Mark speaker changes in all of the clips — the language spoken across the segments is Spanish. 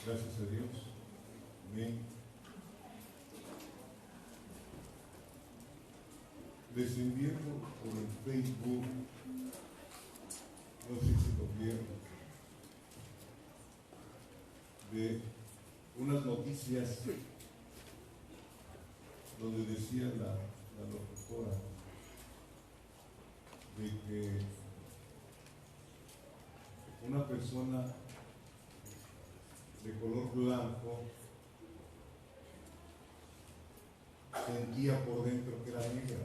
Speaker 1: Gracias a Dios. Amén. Les envío por el Facebook, no sé si lo vieron, de unas noticias donde decía la locutora de que una persona de color blanco sentía por dentro que era negra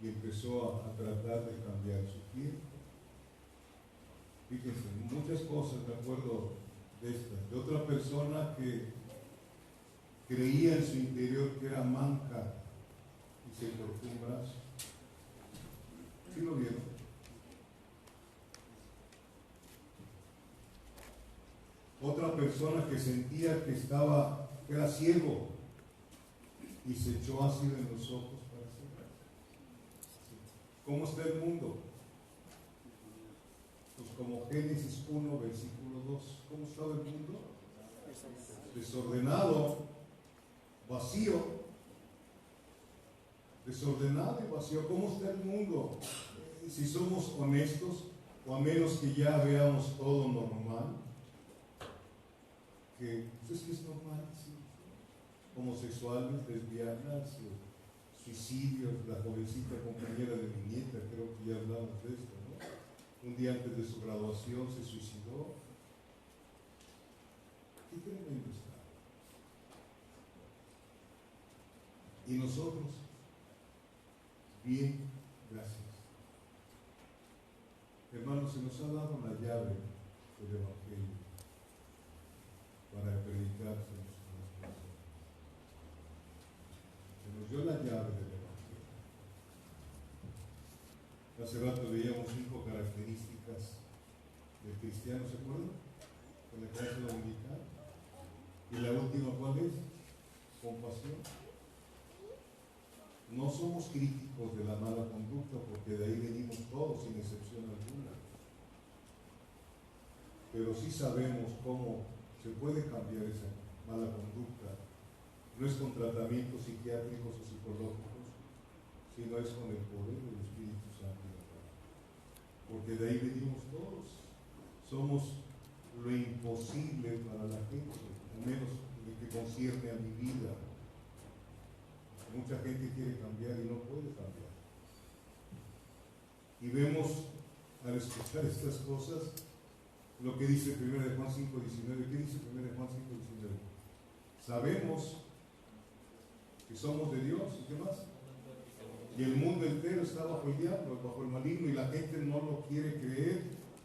Speaker 1: y empezó a tratar de cambiar su piel. Fíjense, muchas cosas me acuerdo de estas. De otra persona que creía en su interior que era manca y se cortó un brazo. ¿Sí lo vieron? Otra persona que sentía que era ciego y se echó ácido en los ojos para cegar. ¿Cómo está el mundo? Pues como Génesis 1, versículo 2. ¿Cómo estaba el mundo? Desordenado, vacío. Desordenado y vacío. ¿Cómo está el mundo? Si somos honestos, o a menos que ya veamos todo normal, que pues es normal, ¿sí? Homosexuales, lesbianas, suicidios, la jovencita compañera de mi nieta, creo que ya hablamos de esto, ¿no? Un día antes de su graduación se suicidó. Qué tremendo está. Y nosotros, bien, gracias. Hermanos, se nos ha dado la llave del Evangelio para predicarse a las personas. Se nos dio la llave del Evangelio. Hace rato veíamos 5 características del cristiano, ¿se acuerdan? Con la clase dominical. Y la última, ¿cuál es? Compasión. No somos críticos de la mala conducta, porque de ahí venimos todos, sin excepción alguna. Pero sí sabemos cómo se puede cambiar esa mala conducta. No es con tratamientos psiquiátricos o psicológicos, sino es con el poder del Espíritu Santo. Porque de ahí venimos todos. Somos lo imposible para la gente, al menos lo que concierne a mi vida. Mucha gente quiere cambiar y no puede cambiar. Y vemos, al escuchar estas cosas, lo que dice 1 de Juan 5:19. ¿Qué dice 1 de Juan 5:19? Sabemos que somos de Dios, ¿y qué más? Y el mundo entero está bajo el diablo, bajo el maligno, y la gente no lo quiere creer,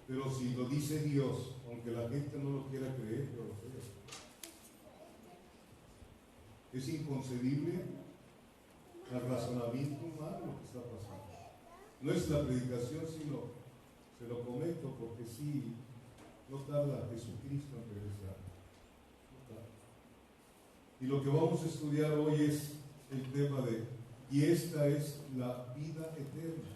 Speaker 1: pero si lo dice Dios, aunque la gente no lo quiera creer, yo lo creo. Es inconcebible el razonamiento humano lo que está pasando. No es la predicación, sino se lo comento porque sí, no tarda Jesucristo en regresar. No tarda. Y lo que vamos a estudiar hoy es el tema de, y esta es la vida eterna.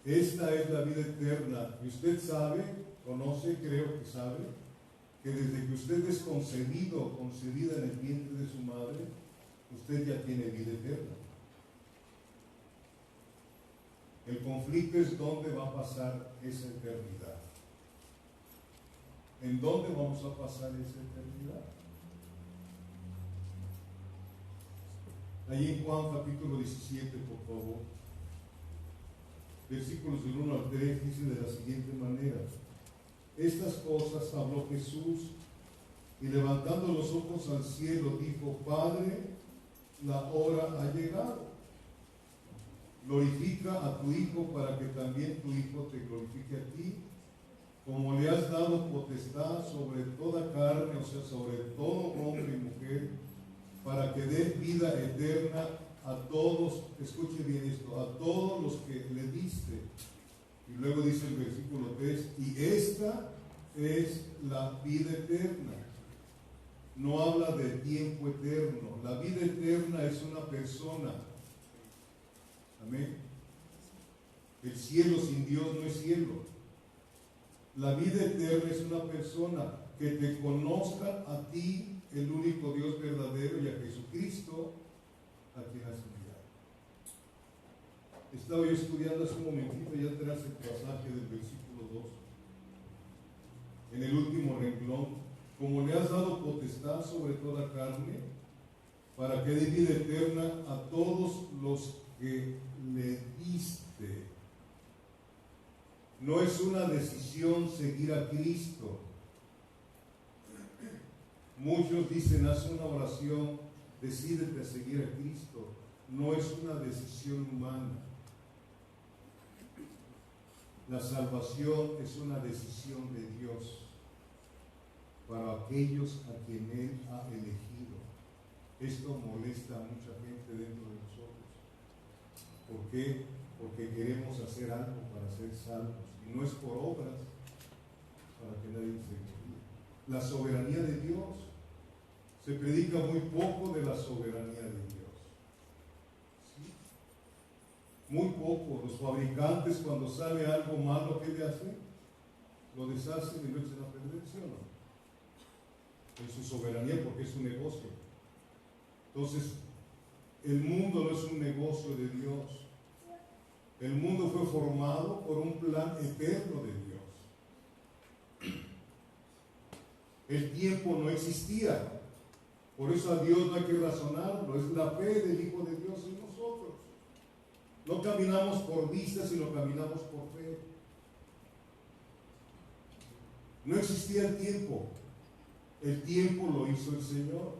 Speaker 1: Esta es la vida eterna. Y usted sabe, conoce, creo que sabe, que desde que usted es concebido o concebida en el vientre de su madre, usted ya tiene vida eterna. El conflicto es dónde va a pasar esa eternidad. ¿En dónde vamos a pasar esa eternidad? Ahí en Juan capítulo 17, por favor. Versículos del 1 al 3 dice de la siguiente manera: estas cosas habló Jesús y levantando los ojos al cielo dijo: Padre, la hora ha llegado. Glorifica a tu Hijo para que también tu Hijo te glorifique a ti, como le has dado potestad sobre toda carne, o sea, sobre todo hombre y mujer, para que dé vida eterna a todos, escuche bien esto, a todos los que le diste. Y luego dice el versículo 3, y esta es la vida eterna. No habla de tiempo eterno. La vida eterna es una persona. Amén. El cielo sin Dios no es cielo. La vida eterna es una persona que te conozca a ti, el único Dios verdadero, y a Jesucristo, a quien has enviado. Estaba yo estudiando hace un momentito ya atrás el pasaje del versículo 2. En el último renglón, como le has dado potestad sobre toda carne, para que dé vida eterna a todos los que le diste. No es una decisión seguir a Cristo. Muchos dicen, haz una oración, decídete a seguir a Cristo. No es una decisión humana. La salvación es una decisión de Dios para aquellos a quien Él ha elegido. Esto molesta a mucha gente dentro de nosotros. ¿Por qué? Porque queremos hacer algo para ser salvos. Y no es por obras para que nadie se gloríe. La soberanía de Dios. Se predica muy poco de la soberanía de Dios. ¿Sí? Muy poco. Los fabricantes, cuando sale algo malo, ¿qué le hacen? Lo deshacen y lo echan a perder, ¿sí o no? En su soberanía, porque es un negocio. Entonces, el mundo no es un negocio de Dios. El mundo fue formado por un plan eterno de Dios. El tiempo no existía. Por eso a Dios no hay que razonarlo. Es la fe del Hijo de Dios en nosotros. No caminamos por vista, sino caminamos por fe. No existía el tiempo. El tiempo lo hizo el Señor.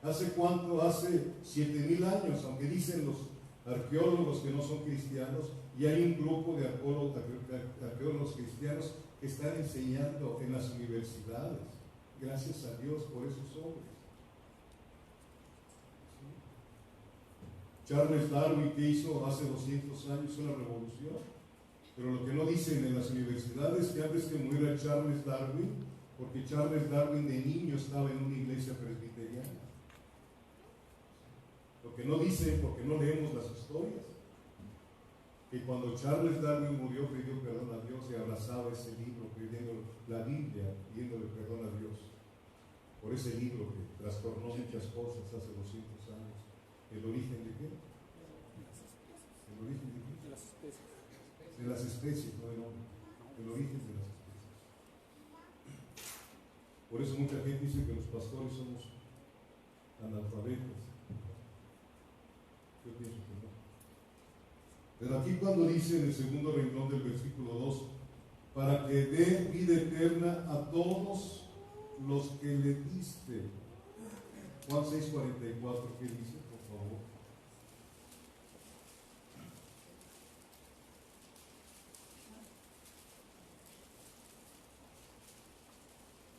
Speaker 1: ¿Hace cuánto? Hace 7,000 años, aunque dicen los arqueólogos que no son cristianos, y hay un grupo de arqueólogos cristianos que están enseñando en las universidades. Gracias a Dios por esos hombres. Charles Darwin, que hizo hace 200 años una revolución, pero lo que no dicen en las universidades es que antes que muriera Charles Darwin, porque Charles Darwin de niño estaba en una iglesia presbiteriana. Lo que no dicen, porque no leemos las historias, que cuando Charles Darwin murió pidió perdón a Dios y abrazaba ese libro, pidiendo la Biblia, pidiéndole perdón a Dios por ese libro que trastornó muchas cosas hace 200 años. ¿El origen de qué? ¿El origen de qué? De las especies. De las especies, no del hombre. El origen de las especies. Por eso mucha gente dice que los pastores somos analfabetos. Yo pienso que no. Pero aquí cuando dice en el segundo renglón del versículo 2, para que dé vida eterna a todos los que le diste. Juan 6:44, ¿qué dice? Por favor.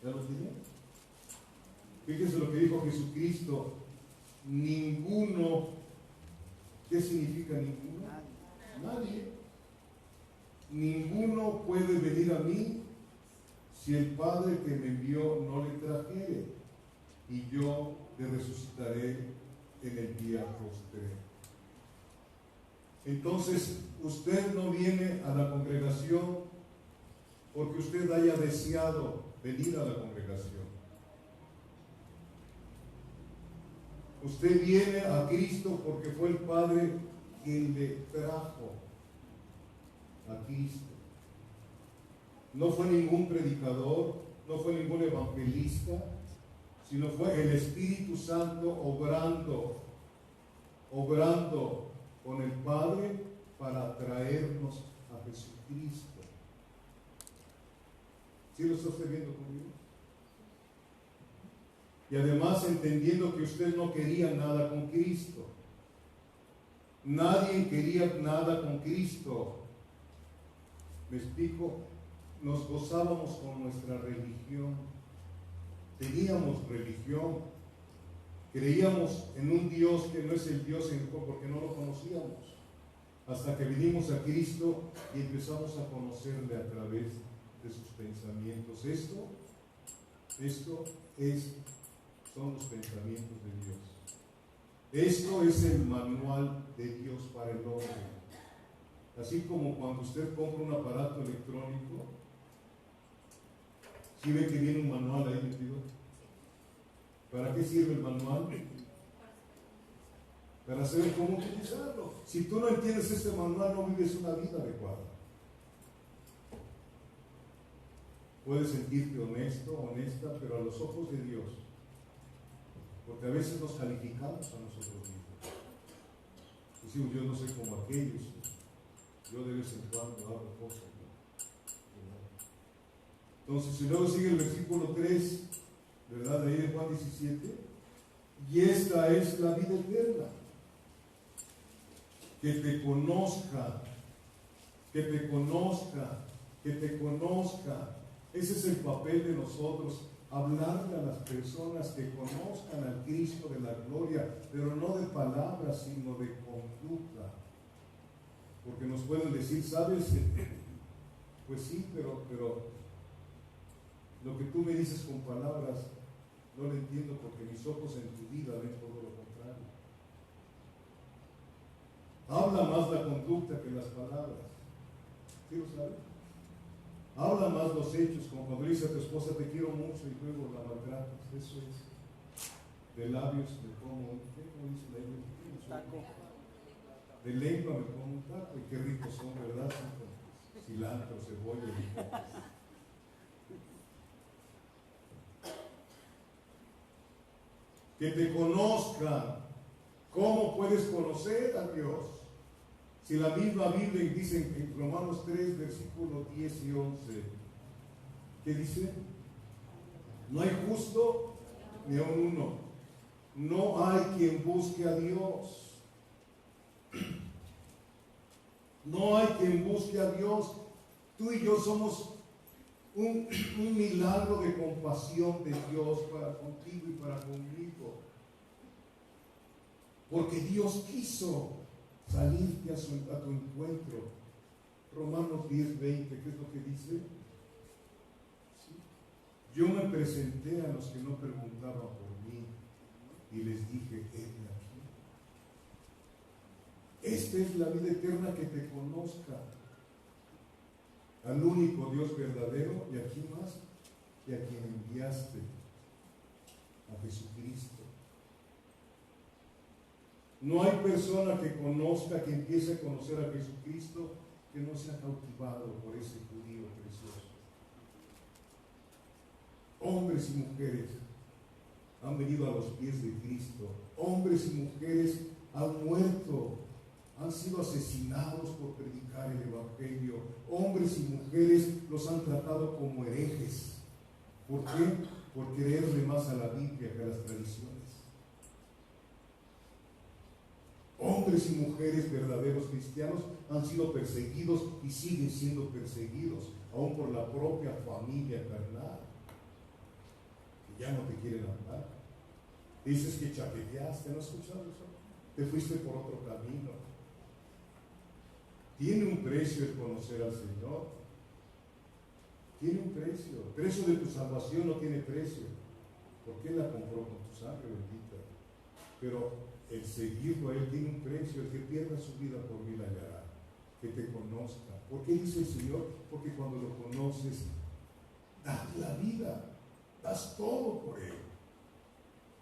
Speaker 1: ¿Ya lo tiene? Fíjense lo que dijo Jesucristo. Ninguno. ¿Qué significa ninguno? Nadie. Ninguno puede venir a mí si el Padre que me envió no le trajere, y yo le resucitaré en el día postrero. Entonces, usted no viene a la congregación porque usted haya deseado venir a la congregación. Usted viene a Cristo porque fue el Padre quien le trajo a Cristo. No fue ningún predicador, no fue ningún evangelista, sino fue el Espíritu Santo obrando con el Padre para traernos a Jesucristo. ¿Sí lo está usted viendo conmigo? Y además entendiendo que usted no quería nada con Cristo. Nadie quería nada con Cristo. ¿Me explico? Nos gozábamos con nuestra religión. Teníamos religión. Creíamos en un Dios que no es el Dios en porque no lo conocíamos. Hasta que vinimos a Cristo y empezamos a conocerle a través de sus pensamientos. Esto son los pensamientos de Dios. Esto es el manual de Dios para el hombre. Así como cuando usted compra un aparato electrónico, ¿Sí ve que viene un manual ahí metido? ¿Para qué sirve el manual? Para saber cómo utilizarlo. Si tú no entiendes este manual, no vives una vida adecuada. Puedes sentirte honesto, honesta, pero a los ojos de Dios, porque a veces nos calificamos a nosotros mismos. Decimos, yo no soy como aquellos, yo de vez en cuando hago cosas, ¿no? Entonces, si luego sigue el versículo 3, ¿verdad? De ahí de Juan 17, y esta es la vida eterna, que te conozca, que te conozca, que te conozca. Ese es el papel de nosotros, hablarle a las personas que conozcan al Cristo de la gloria, pero no de palabras, sino de conducta. Porque nos pueden decir, ¿sabes? Pues sí, pero lo que tú me dices con palabras no lo entiendo, porque mis ojos en tu vida ven todo lo contrario. Habla más la conducta que las palabras. ¿Sí lo sabes? Habla más los hechos, como cuando dice a tu esposa te quiero mucho y luego la maltratas. Eso es. De labios me como, ¿qué? ¿Cómo dice la Biblia? Un taco. De lengua me como un taco. Y qué ricos son, ¿verdad? Son con cilantro, cebolla y que te conozcan. ¿Cómo puedes conocer a Dios? Si la misma Biblia dice en Romanos 3, versículos 10 y 11, ¿qué dice? No hay justo ni aun uno. No hay quien busque a Dios. No hay quien busque a Dios. Tú y yo somos un milagro de compasión de Dios para contigo y para conmigo. Porque Dios quiso salirte a tu encuentro. Romanos 10, 20, ¿qué es lo que dice? ¿Sí? Yo me presenté a los que no preguntaban por mí y les dije, heme aquí. Esta es la vida eterna, que te conozca al único Dios verdadero, y aquí más, y a quien enviaste, a Jesucristo. No hay persona que conozca, que empiece a conocer a Jesucristo, que no sea cautivado por ese judío precioso. Hombres y mujeres han venido a los pies de Cristo. Hombres y mujeres han muerto, han sido asesinados por predicar el Evangelio. Hombres y mujeres los han tratado como herejes. ¿Por qué? Por creerle más a la Biblia que a las tradiciones. Hombres y mujeres verdaderos cristianos han sido perseguidos y siguen siendo perseguidos, aún por la propia familia carnal, que ya no te quieren hablar. Dices que chaqueteaste, ¿no has escuchado eso? Te fuiste por otro camino. Tiene un precio el conocer al Señor. Tiene un precio. El precio de tu salvación no tiene precio, porque Él la compró con tu sangre bendita. Pero el seguirlo a Él tiene un precio. El que pierda su vida por mí la hallará. Que te conozca. ¿Por qué dice el Señor? Porque cuando lo conoces, das la vida, das todo por Él.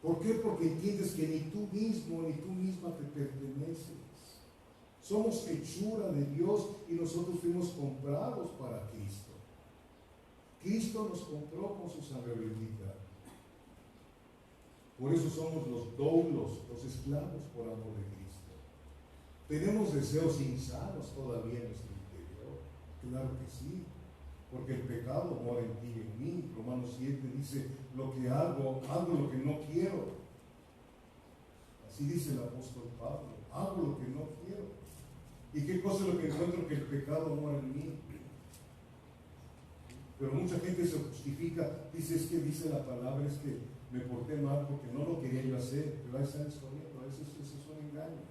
Speaker 1: ¿Por qué? Porque entiendes que ni tú mismo ni tú misma te perteneces. Somos hechura de Dios y nosotros fuimos comprados para Cristo. Cristo nos compró con su sangre bendita. Por eso somos los doulos, los esclavos por amor de Cristo. ¿Tenemos deseos insanos todavía en nuestro interior? Claro que sí, porque el pecado mora en ti y en mí. Romanos 7 dice, lo que hago lo que no quiero. Así dice el apóstol Pablo, hago lo que no quiero. ¿Y qué cosa es lo que encuentro? Que el pecado mora en mí. Pero mucha gente se justifica, dice, es que dice la palabra, es que me porté mal porque no lo quería yo hacer, pero ahí están escondiendo, a veces eso es un engaño.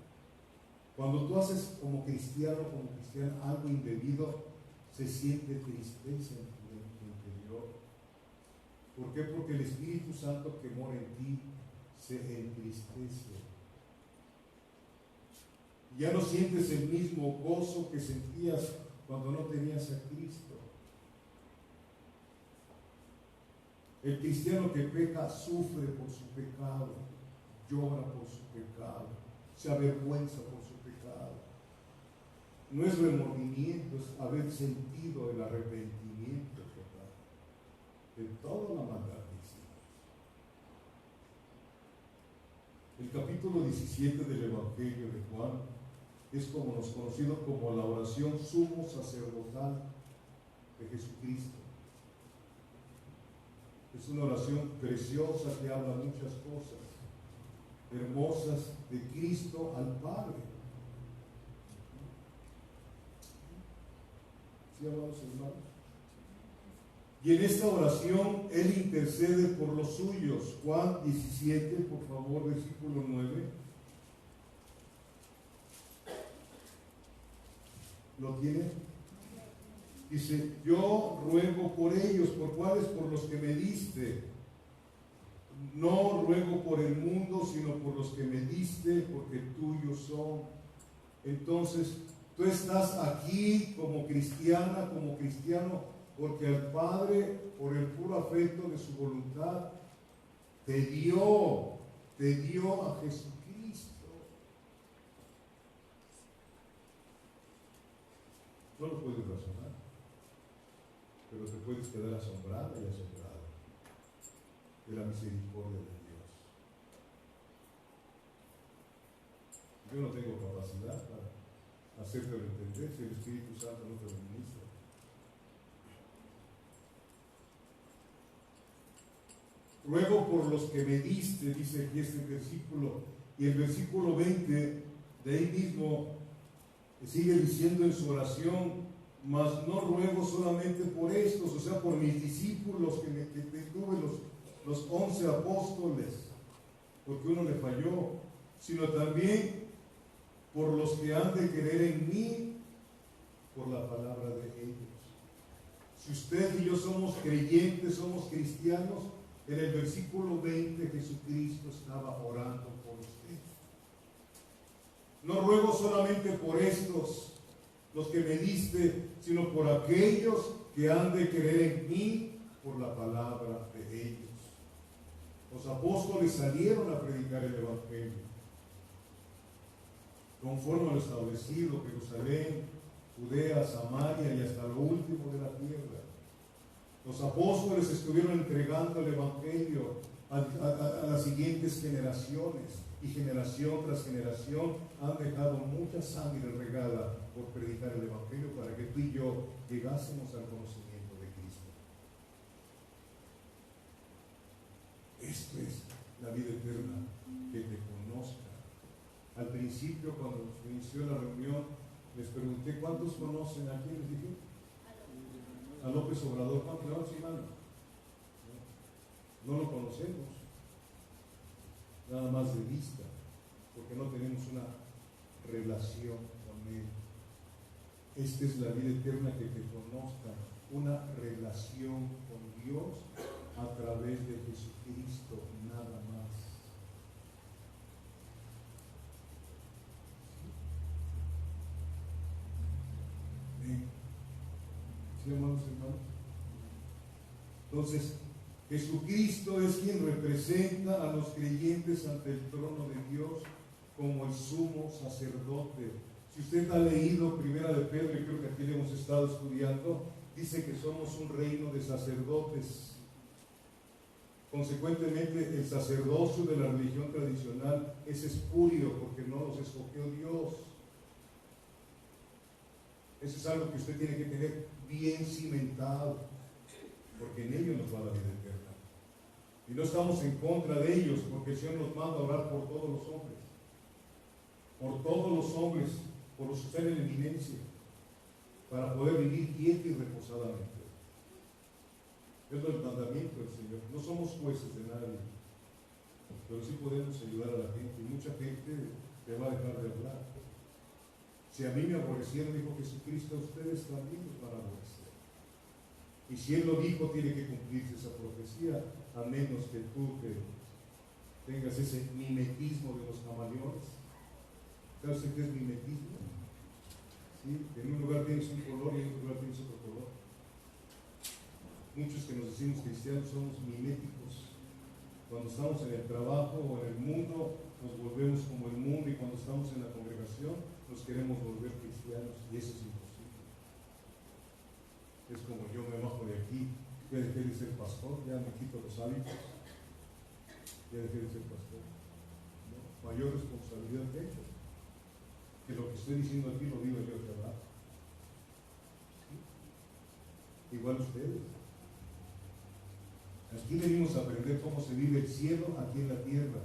Speaker 1: Cuando tú haces como cristiana, algo indebido, se siente tristeza en tu interior. ¿Por qué? Porque el Espíritu Santo que mora en ti se entristece. Ya no sientes el mismo gozo que sentías cuando no tenías a Cristo. El cristiano que peca sufre por su pecado, llora por su pecado, se avergüenza por su pecado. No es remordimiento, es haber sentido el arrepentimiento total de toda la maldad que hicimos. El capítulo 17 del Evangelio de Juan es como nos conocido como la oración sumo sacerdotal de Jesucristo. Es una oración preciosa que habla muchas cosas hermosas de Cristo al Padre. ¿Sí, amados hermanos? Y en esta oración Él intercede por los suyos. Juan 17, por favor, versículo 9. ¿Lo tiene? Dice, yo ruego por ellos. ¿Por cuáles? Por los que me diste. No ruego por el mundo, sino por los que me diste, porque tuyos son. Entonces, tú estás aquí como cristiana, como cristiano, porque el Padre, por el puro afecto de su voluntad, te dio a Jesucristo. No lo puedes razonar, pero te puedes quedar asombrada y asombrado de la misericordia de Dios. Yo no tengo capacidad para hacértelo entender si el Espíritu Santo no te lo ministra. Ruego por los que me diste, dice aquí este versículo, y el versículo 20 de ahí mismo sigue diciendo en su oración, mas no ruego solamente por estos, o sea, por mis discípulos que tuve los 11 apóstoles, porque uno le falló, sino también por los que han de creer en mí por la palabra de ellos. Si usted y yo somos creyentes, somos cristianos, en el versículo 20 Jesucristo estaba orando por usted. No ruego solamente por estos, los que me diste, sino por aquellos que han de creer en mí por la palabra de ellos. Los apóstoles salieron a predicar el Evangelio conforme a lo establecido, Jerusalén, Judea, Samaria y hasta lo último de la tierra. Los apóstoles estuvieron entregando el Evangelio a las siguientes generaciones, y generación tras generación han dejado mucha sangre regada por predicar el Evangelio para que tú y yo llegásemos al conocimiento de Cristo. Esto es la vida eterna, que te conozca. Al principio, cuando se inició la reunión, les pregunté cuántos conocen a quién. Les dije a López Obrador. ¿Cuántos? Levanten su mano. No lo conocemos, nada más de vista, porque no tenemos una relación con Él. Esta es la vida eterna, que te conozcan, una relación con Dios a través de Jesucristo, nada más. ¿Sí, hermanos? Entonces, Jesucristo es quien representa a los creyentes ante el trono de Dios como el sumo sacerdote. Si usted ha leído Primera de Pedro, y creo que aquí le hemos estado estudiando, dice que somos un reino de sacerdotes. Consecuentemente, el sacerdocio de la religión tradicional es espurio, porque no los escogió Dios. Eso es algo que usted tiene que tener bien cimentado, porque en ellos nos va la vida eterna. Y no estamos en contra de ellos, porque el Señor nos manda a orar por todos los hombres. Por todos los hombres, por los que están en eminencia, para poder vivir quieta y reposadamente. Es el mandamiento del Señor. No somos jueces de nadie, pero sí podemos ayudar a la gente. Y mucha gente te va a dejar de hablar. Si a mí me aborrecieron, dijo Jesucristo, a ustedes también los van a aborrecer. Y si Él lo dijo, tiene que cumplirse esa profecía, a menos que tú tengas ese mimetismo de los camaleones. ¿Sabes qué es mimetismo? ¿Sí? En un lugar tienes un color y en otro lugar tienes otro color. Muchos que nos decimos cristianos somos miméticos. Cuando estamos en el trabajo o en el mundo, nos volvemos como el mundo, y cuando estamos en la congregación, nos queremos volver cristianos, y eso es imposible. Es como yo me bajo de aquí, ya dejé de ser pastor, ya me quito los hábitos, ya dejé de ser pastor. ¿No? Mayor responsabilidad tengo, que lo que estoy diciendo aquí lo digo yo, ¿verdad? ¿Sí? Igual ustedes. Aquí venimos a aprender cómo se vive el cielo aquí en la tierra.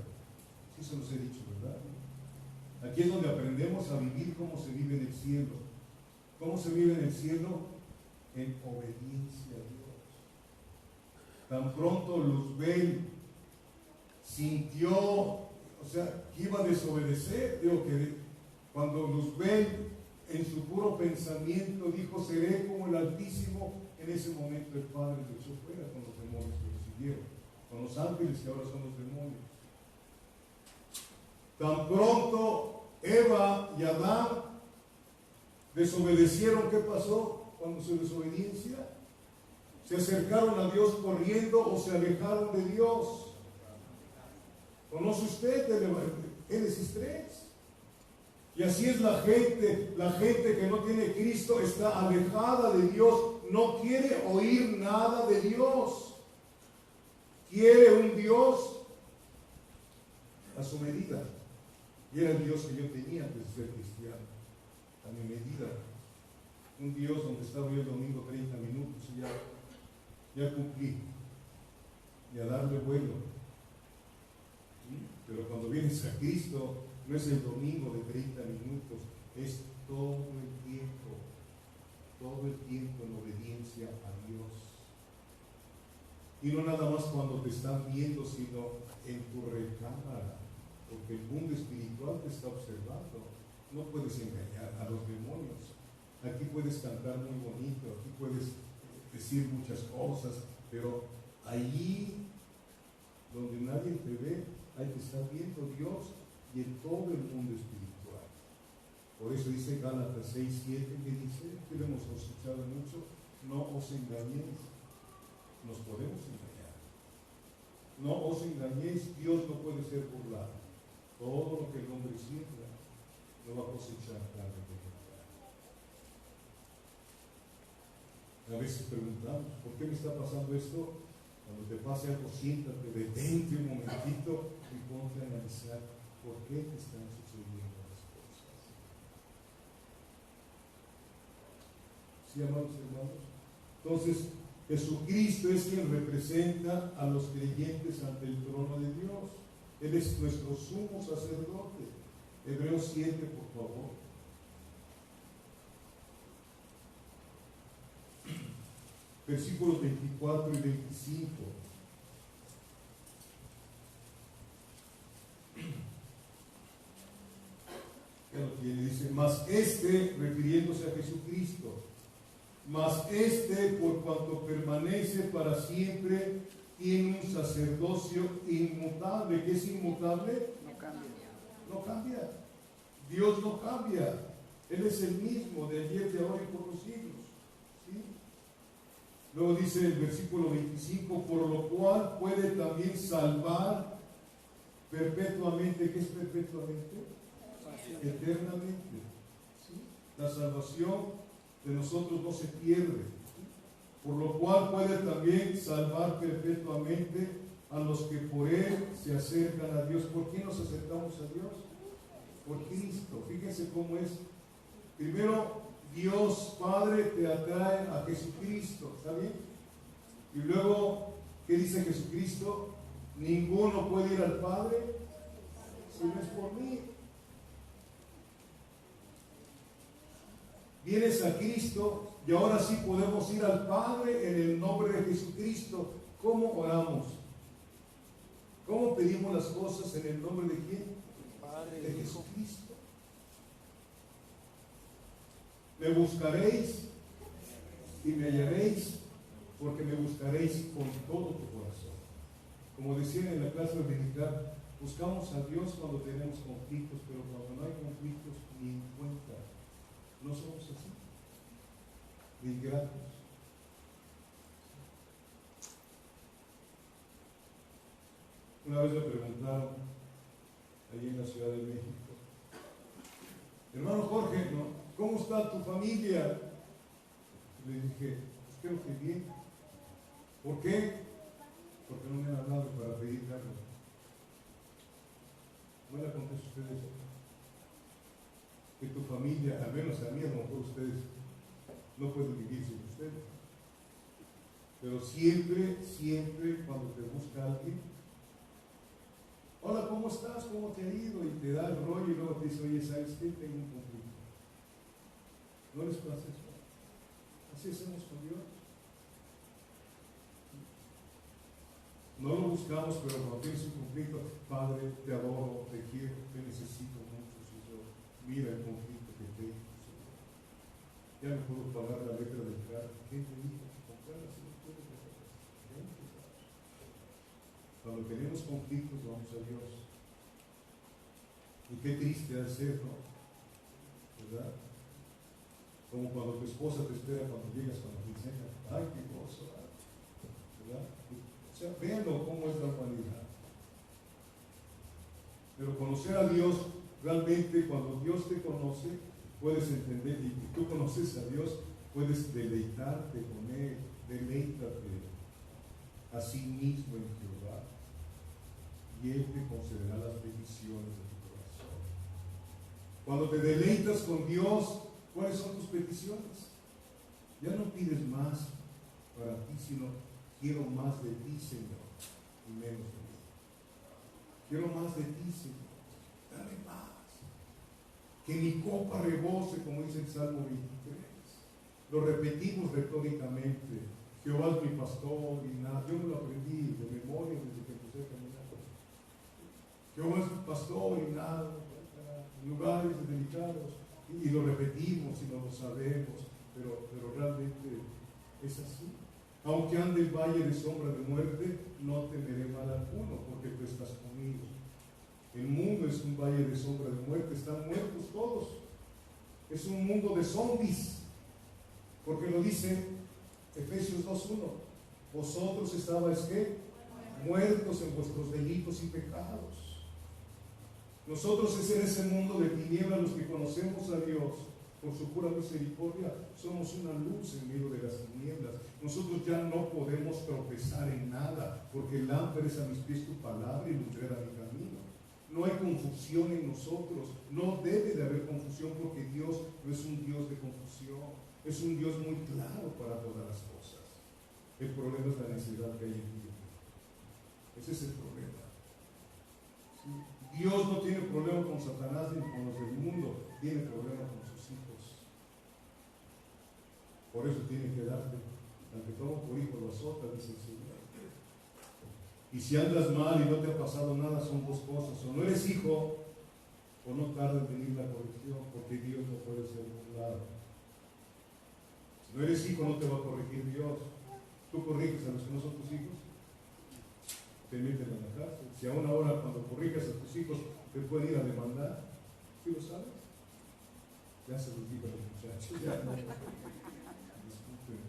Speaker 1: Sí, se los he dicho, ¿verdad? Aquí es donde aprendemos a vivir cómo se vive en el cielo. ¿Cómo se vive en el cielo? En obediencia a Dios. Tan pronto Luzbel sintió, o sea, que iba a desobedecer, digo que cuando Luzbel en su puro pensamiento dijo, seré como el Altísimo, en ese momento el Padre lo echó fuera con los demonios que lo siguieron, con los ángeles que ahora son los demonios. Tan pronto Eva y Adán desobedecieron, ¿qué pasó cuando su desobediencia? Se acercaron a Dios corriendo o se alejaron de Dios. ¿Conoce usted el Génesis 3? Y así es la gente que no tiene Cristo está alejada de Dios, no quiere oír nada de Dios, quiere un Dios a su medida, y era el Dios que yo tenía antes de ser cristiano, a mi medida, un Dios donde estaba yo el domingo 30 minutos y ya cumplí, y a darle vuelo. ¿Sí? Pero cuando vienes a Cristo, no es el domingo de 30 minutos, es todo el tiempo en obediencia a Dios. Y no nada más cuando te están viendo, sino en tu recámara, porque el mundo espiritual te está observando. No puedes engañar a los demonios. Aquí puedes cantar muy bonito, aquí puedes decir muchas cosas, pero allí donde nadie te ve, ahí te está viendo Dios, y en todo el mundo espiritual. Por eso dice Gálatas 6:7, que dice, que lo hemos escuchado mucho, no os engañéis. Nos podemos engañar. No os engañéis, Dios no puede ser burlado. Todo lo que el hombre siembra lo va a cosechar tarde o temprano. A veces preguntamos, ¿por qué me está pasando esto? Cuando te pase algo, siéntate, detente un momentito y ponte a analizar por qué te están sucediendo las cosas. ¿Sí, amados hermanos? Entonces, Jesucristo es quien representa a los creyentes ante el trono de Dios. Él es nuestro sumo sacerdote. Hebreos 7, por favor. Versículos 24 y 25. Ya lo tiene, dice, mas refiriéndose a Jesucristo, mas por cuanto permanece para siempre, tiene un sacerdocio inmutable. ¿Qué es inmutable?
Speaker 2: No cambia.
Speaker 1: No cambia. Dios no cambia. Él es el mismo de ayer, de ahora y por los siglos. ¿Sí? Luego dice el versículo 25, por lo cual puede también salvar perpetuamente. ¿Qué es perpetuamente? Eternamente. ¿Sí? La salvación de nosotros no se pierde. ¿Sí? Por lo cual puede también salvar perpetuamente a los que por Él se acercan a Dios. ¿Por qué nos acercamos a Dios? Por Cristo. Fíjense cómo es. Primero, Dios Padre te atrae a Jesucristo, ¿está bien? Y luego, ¿qué dice Jesucristo? Ninguno puede ir al Padre si no es por mí. Vienes a Cristo y ahora sí podemos ir al Padre en el nombre de Jesucristo. ¿Cómo oramos? ¿Cómo pedimos las cosas en el nombre de quién?
Speaker 2: Padre,
Speaker 1: De Jesucristo. Me buscaréis y me hallaréis, porque me buscaréis con todo tu corazón. Como decían en la clase dominical, buscamos a Dios cuando tenemos conflictos, pero cuando no hay conflictos, ni en cuenta. No somos así, de ingratos. Una vez me preguntaron, allí en la Ciudad de México, hermano Jorge, ¿no? ¿Cómo está tu familia? Le dije, pues creo que bien. ¿Por qué? Porque no me han hablado para pedir algo. No la contesto a ustedes. Que tu familia, al menos a mí, a lo mejor ustedes no pueden vivir sin ustedes. Pero siempre, siempre cuando te busca alguien, hola, ¿cómo estás? ¿Cómo te ha ido? Y te da el rollo y luego te dice, oye, ¿sabes qué? Tengo un conflicto. ¿No les pasa eso? Así hacemos con Dios. No lo buscamos, pero cuando tienes un conflicto, Padre, te adoro, te quiero, te necesito mucho, Señor. Mira el conflicto que tengo, Señor. Ya no puedo pagar la letra del carro. ¿Quién te dijo que comprarla si no puedes pagar? Cuando tenemos conflictos, vamos a Dios. Y qué triste ha de ser, ¿no? ¿Verdad? Como cuando tu esposa te espera cuando llegas con la quincena. ¡Ay, qué gozo! ¿Verdad? O sea, véanlo cómo es la humanidad. Pero conocer a Dios, realmente cuando Dios te conoce, puedes entender, y tú conoces a Dios, puedes deleitarte con Él, deleítate a sí mismo en Jehová, y Él te concederá las peticiones de tu corazón. Cuando te deleitas con Dios, ¿cuáles son tus peticiones? Ya no pides más para ti, sino quiero más de ti, Señor, y menos de mí. Quiero más de ti, Señor. Dame más. Que mi copa rebose, como dice el Salmo 23. Lo repetimos retóricamente. Jehová es mi pastor y nada. Yo me lo aprendí de memoria desde que empecé a caminar. Jehová es mi pastor y nada. En lugares delicados. Y lo repetimos y no lo sabemos. Pero realmente es así. Aunque ande el valle de sombra de muerte, no temeré mal alguno, porque tú estás conmigo. El mundo es un valle de sombra de muerte, están muertos todos. Es un mundo de zombies, porque lo dice Efesios 2:1. Vosotros estabais ¿qué? Muertos en vuestros delitos y pecados. Nosotros es en ese mundo de tinieblas los que conocemos a Dios. Por su pura misericordia, somos una luz en medio de las tinieblas. Nosotros ya no podemos tropezar en nada, porque lámpara es a mis pies tu palabra y lumbrera mi camino. No hay confusión en nosotros, no debe de haber confusión, porque Dios no es un Dios de confusión, es un Dios muy claro para todas las cosas. El problema es la necesidad que hay en ti. Ese es el problema. ¿Sí? Dios no tiene problema con Satanás ni con los del mundo, tiene problema con sus hijos. Por eso tiene que darte, al que toma por hijo lo azota, dice el Señor. Y si andas mal y no te ha pasado nada, son dos cosas: o no eres hijo, o no tarda en venir la corrección, porque Dios no puede ser burlado. Si no eres hijo, no te va a corregir Dios. Tú corriges a los que no son tus hijos, te meten en la cárcel. Si aún ahora cuando corrijas a tus hijos te pueden ir a demandar, ¿sí lo sabes? Ya se los digo a los muchachos, ya no. Disculpen.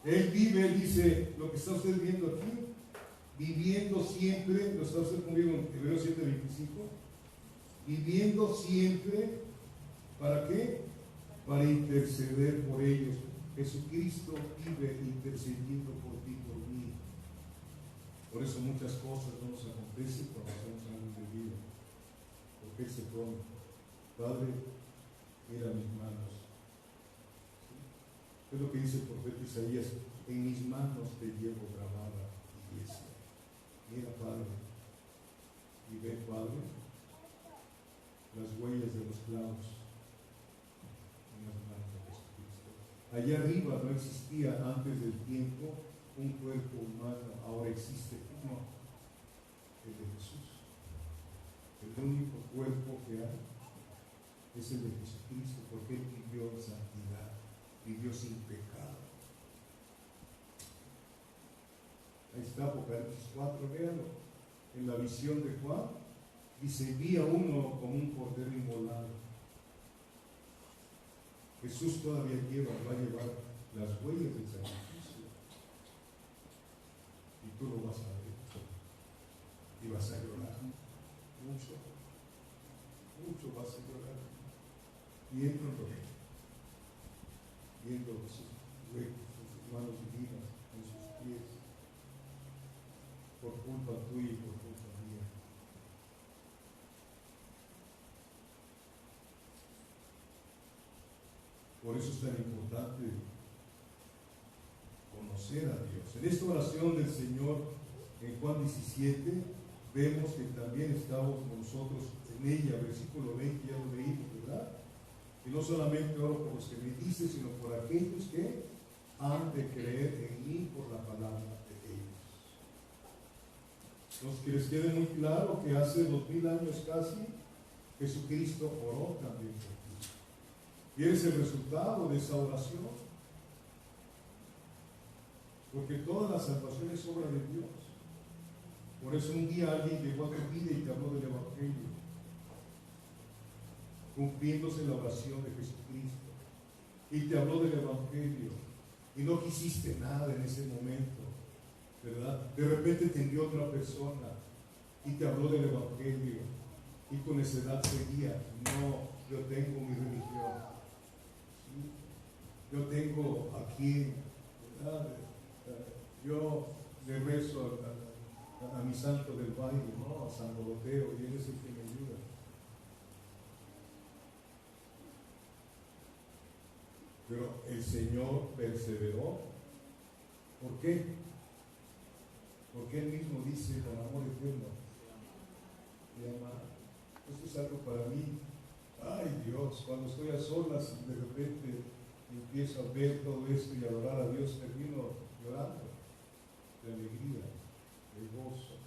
Speaker 1: Él vive, él dice, lo que está usted viendo aquí, viviendo siempre, lo está usted conmigo en Hebreos 7:25, viviendo siempre, ¿para qué? Para interceder por ellos. Jesucristo vive intercediendo por ti, por mí. Por eso muchas cosas no nos acontecen cuando hacemos algo indebido, porque Él se pone: Padre, mira mis manos. ¿Sí? Es lo que dice el profeta Isaías: en mis manos te llevo grabada, iglesia. Mira, Padre, y ve, Padre, las huellas de los clavos en las manos de Jesucristo. Allá arriba no existía antes del tiempo un cuerpo humano, ahora existe uno, el de Jesús. El único cuerpo que hay es el de Jesucristo, porque Él vivió en santidad, vivió sin pecado. Ahí está Apocalipsis 4, véanlo. En la visión de Juan, dice: vi a uno como un cordero inmolado. Jesús todavía va a llevar las huellas del sacrificio. Y tú lo vas a ver. Y vas a llorar mucho, mucho vas a llorar. Viéndolo, viendo sus huecos, sus manos divinas en sus pies, por culpa tuya y por culpa mía. Por eso es tan importante conocer a Dios. En esta oración del Señor, en Juan 17, vemos que también estamos nosotros en ella, versículo 20, ya lo leímos, ¿verdad? Y no solamente oro por los que me dicen, sino por aquellos que han de creer en mí por la palabra de ellos. Entonces, que les quede muy claro que hace 2000 años casi, Jesucristo oró también por ti. Y eres el resultado de esa oración. Porque toda la salvación es obra de Dios. Por eso un día alguien llegó a tu vida y te habló del Evangelio, cumpliéndose la oración de Jesucristo, y te habló del Evangelio, y no quisiste nada en ese momento, ¿verdad? De repente te envió otra persona y te habló del Evangelio, y tu necedad seguía. No, yo tengo mi religión, ¿sí? Yo tengo aquí, ¿verdad? Yo le rezo a mi santo del baile, ¿no? A San Doroteo, y él es el que me ayuda. Pero el Señor perseveró. ¿Por qué? Porque Él mismo dice con amor eterno: te ama. Esto es algo para mí. Ay Dios, cuando estoy a solas y de repente empiezo a ver todo esto y a adorar a Dios, termino llorando de alegría, de gozo.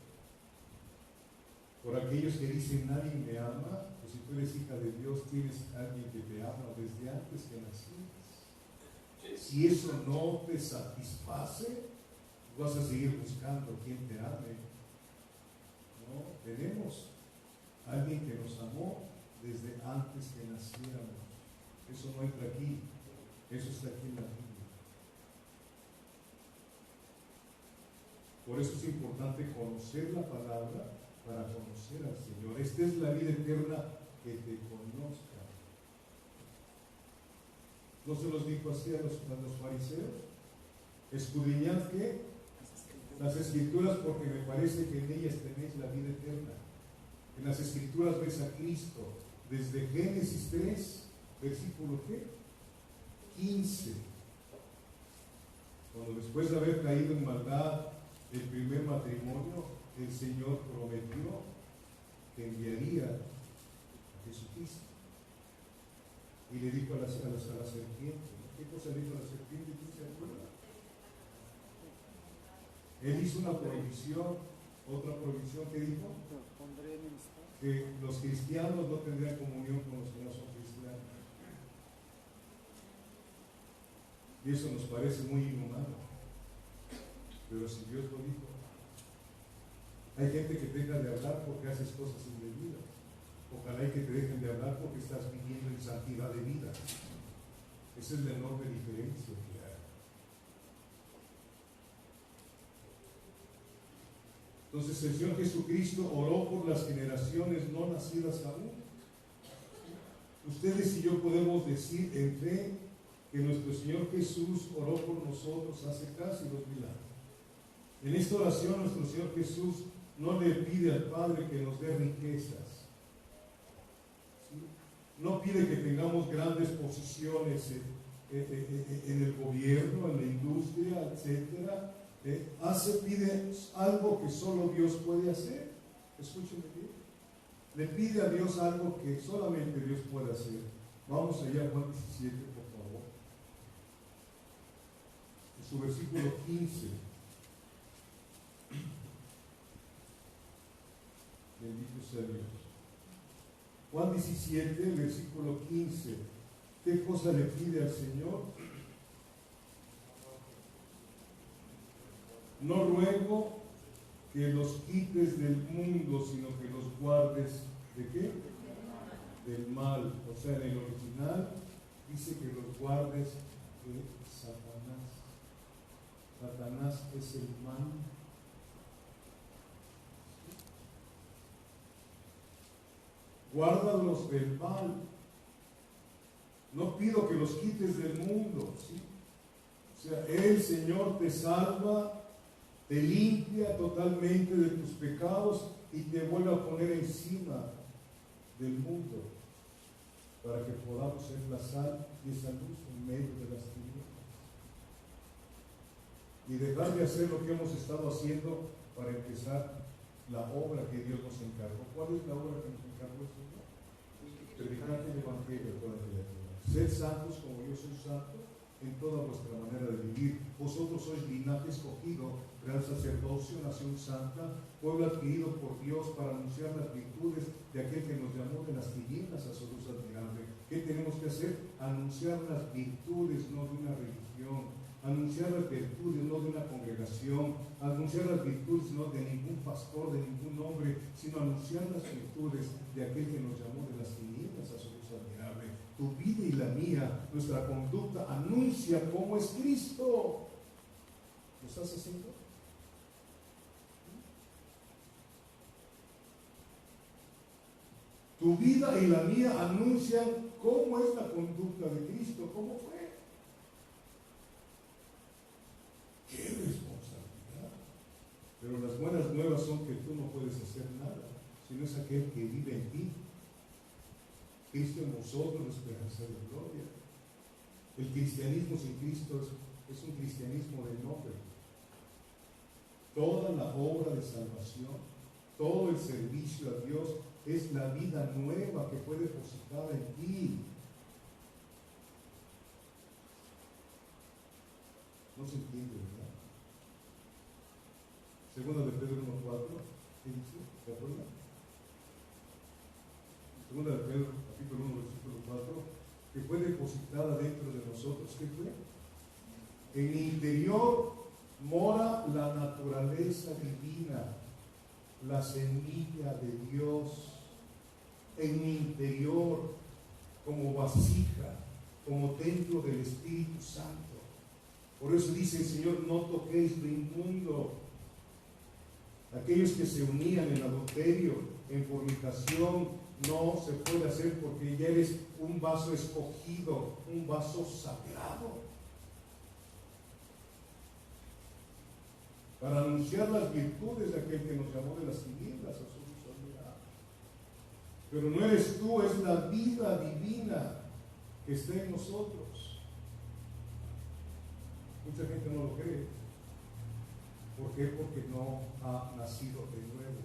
Speaker 1: Por aquellos que dicen nadie me ama, pues si tú eres hija de Dios, tienes a alguien que te ama desde antes que naciste. Si eso no te satisface, vas a seguir buscando quien te ame. No, tenemos a alguien que nos amó desde antes que naciéramos. Eso no entra aquí, eso está aquí en la Biblia. Por eso es importante conocer la palabra para conocer al Señor. Esta es la vida eterna, que te conozca. ¿No se los dijo así a los fariseos? Escudriñad ¿qué? Las Escrituras, porque me parece que en ellas tenéis la vida eterna. En las Escrituras ves a Cristo desde Génesis 3, versículo ¿qué? 15. Cuando después de haber caído en maldad el primer matrimonio, el Señor prometió que enviaría a Jesucristo. Y le dijo a la serpiente, ¿no? ¿Qué cosa dijo la serpiente? ¿Quién se acuerda? Él hizo una provisión, otra provisión que dijo que los cristianos no tendrían comunión con los que no son cristianos. Y eso nos parece muy inhumano. Pero si Dios lo dijo, hay gente que deja de hablar porque haces cosas indebidas. Ojalá y que te dejen de hablar porque estás viviendo en santidad de vida. Esa es la enorme diferencia que hay. Entonces el Señor Jesucristo oró por las generaciones no nacidas aún. Ustedes y yo podemos decir en fe que nuestro Señor Jesús oró por nosotros hace casi 2000 años. En esta oración nuestro Señor Jesús no le pide al Padre que nos dé riquezas, ¿sí? No pide que tengamos grandes posiciones en el gobierno, en la industria, etcétera. Pide algo que solo Dios puede hacer. Escúchenme bien. Le pide a Dios algo que solamente Dios puede hacer. Vamos allá a Juan 17, por favor. En su versículo 15. Bendito sea Dios. Juan 17, versículo 15. ¿Qué cosa le pide al Señor? No ruego que los quites del mundo, sino que los guardes ¿de qué? Del mal. O sea, en el original dice que los guardes que Satanás. Satanás es el mal. Guárdalos del mal. No pido que los quites del mundo, ¿sí? O sea, el Señor te salva, te limpia totalmente de tus pecados y te vuelve a poner encima del mundo para que podamos ser la sal y esa luz en medio de las tinieblas. Y dejar de hacer lo que hemos estado haciendo para empezar la obra que Dios nos encargó. ¿Cuál es la obra que nos encargó el Señor? Predicar el Evangelio a toda criatura. Sed santos como yo soy santo en toda vuestra manera de vivir. Vosotros sois linaje escogido, real sacerdocio, nación santa, pueblo adquirido por Dios para anunciar las virtudes de aquel que nos llamó de las tinieblas a su luz admirable. ¿Qué tenemos que hacer? Anunciar las virtudes, no de una religión. Anunciar las virtudes, no de una congregación. Anunciar las virtudes, no de ningún pastor, de ningún hombre, sino anunciar las virtudes de aquel que nos llamó de las tinieblas a su luz admirable. Tu vida y la mía, nuestra conducta anuncia cómo es Cristo. ¿Lo estás haciendo? Tu vida y la mía anuncian cómo es la conducta de Cristo, cómo fue. ¡Qué responsabilidad! Pero las buenas nuevas son que tú no puedes hacer nada, sino es aquel que vive en ti. Cristo en vosotros, la esperanza de gloria. El cristianismo sin Cristo es un cristianismo de nombre. Toda la obra de salvación, todo el servicio a Dios es la vida nueva que fue depositada en ti. No se entiende, ¿verdad? Segunda de Pedro 1:4, ¿qué dice? ¿Se acuerdan? Segunda de Pedro, capítulo 1, versículo 4, que fue depositada dentro de nosotros. ¿Qué fue? En mi interior mora la naturaleza divina, la semilla de Dios. En mi interior, como vasija, como templo del Espíritu Santo. Por eso dice el Señor, no toquéis lo inmundo. Aquellos que se unían en adulterio, en fornicación, no se puede hacer porque ya eres un vaso escogido, un vaso sagrado. Para anunciar las virtudes de aquel que nos llamó de las tinieblas a su luz admirable. Pero no eres tú, es la vida divina que está en nosotros. Mucha gente no lo cree. ¿Por qué? Porque no ha nacido de nuevo.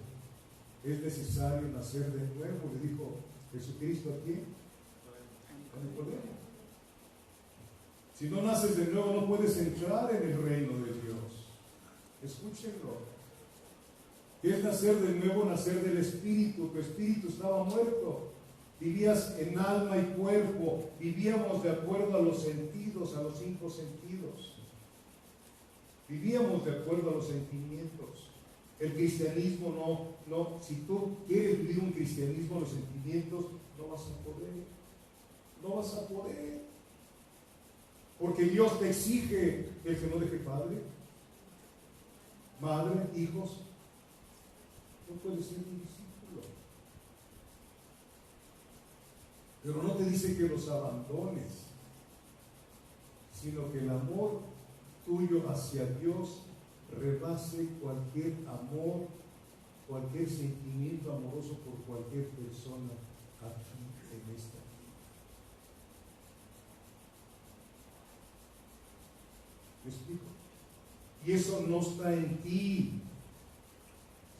Speaker 1: Es necesario nacer de nuevo, le dijo Jesucristo a quién? A Nicodemo. Si no naces de nuevo, no puedes entrar en el reino de Dios. Escúchenlo. ¿Qué es nacer de nuevo? Nacer del Espíritu. Tu espíritu estaba muerto. Vivías en alma y cuerpo. Vivíamos de acuerdo a los sentidos, a los 5 sentidos. Vivíamos de acuerdo a los sentimientos. El cristianismo no, si tú quieres vivir un cristianismo a los sentimientos, no vas a poder. No vas a poder. Porque Dios te exige el que no deje padre, madre, hijos. No puedes ser un discípulo. Pero no te dice que los abandones, sino que el amor tuyo hacia Dios rebase cualquier amor, cualquier sentimiento amoroso por cualquier persona aquí en esta vida. ¿Me explico? Y eso no está en ti,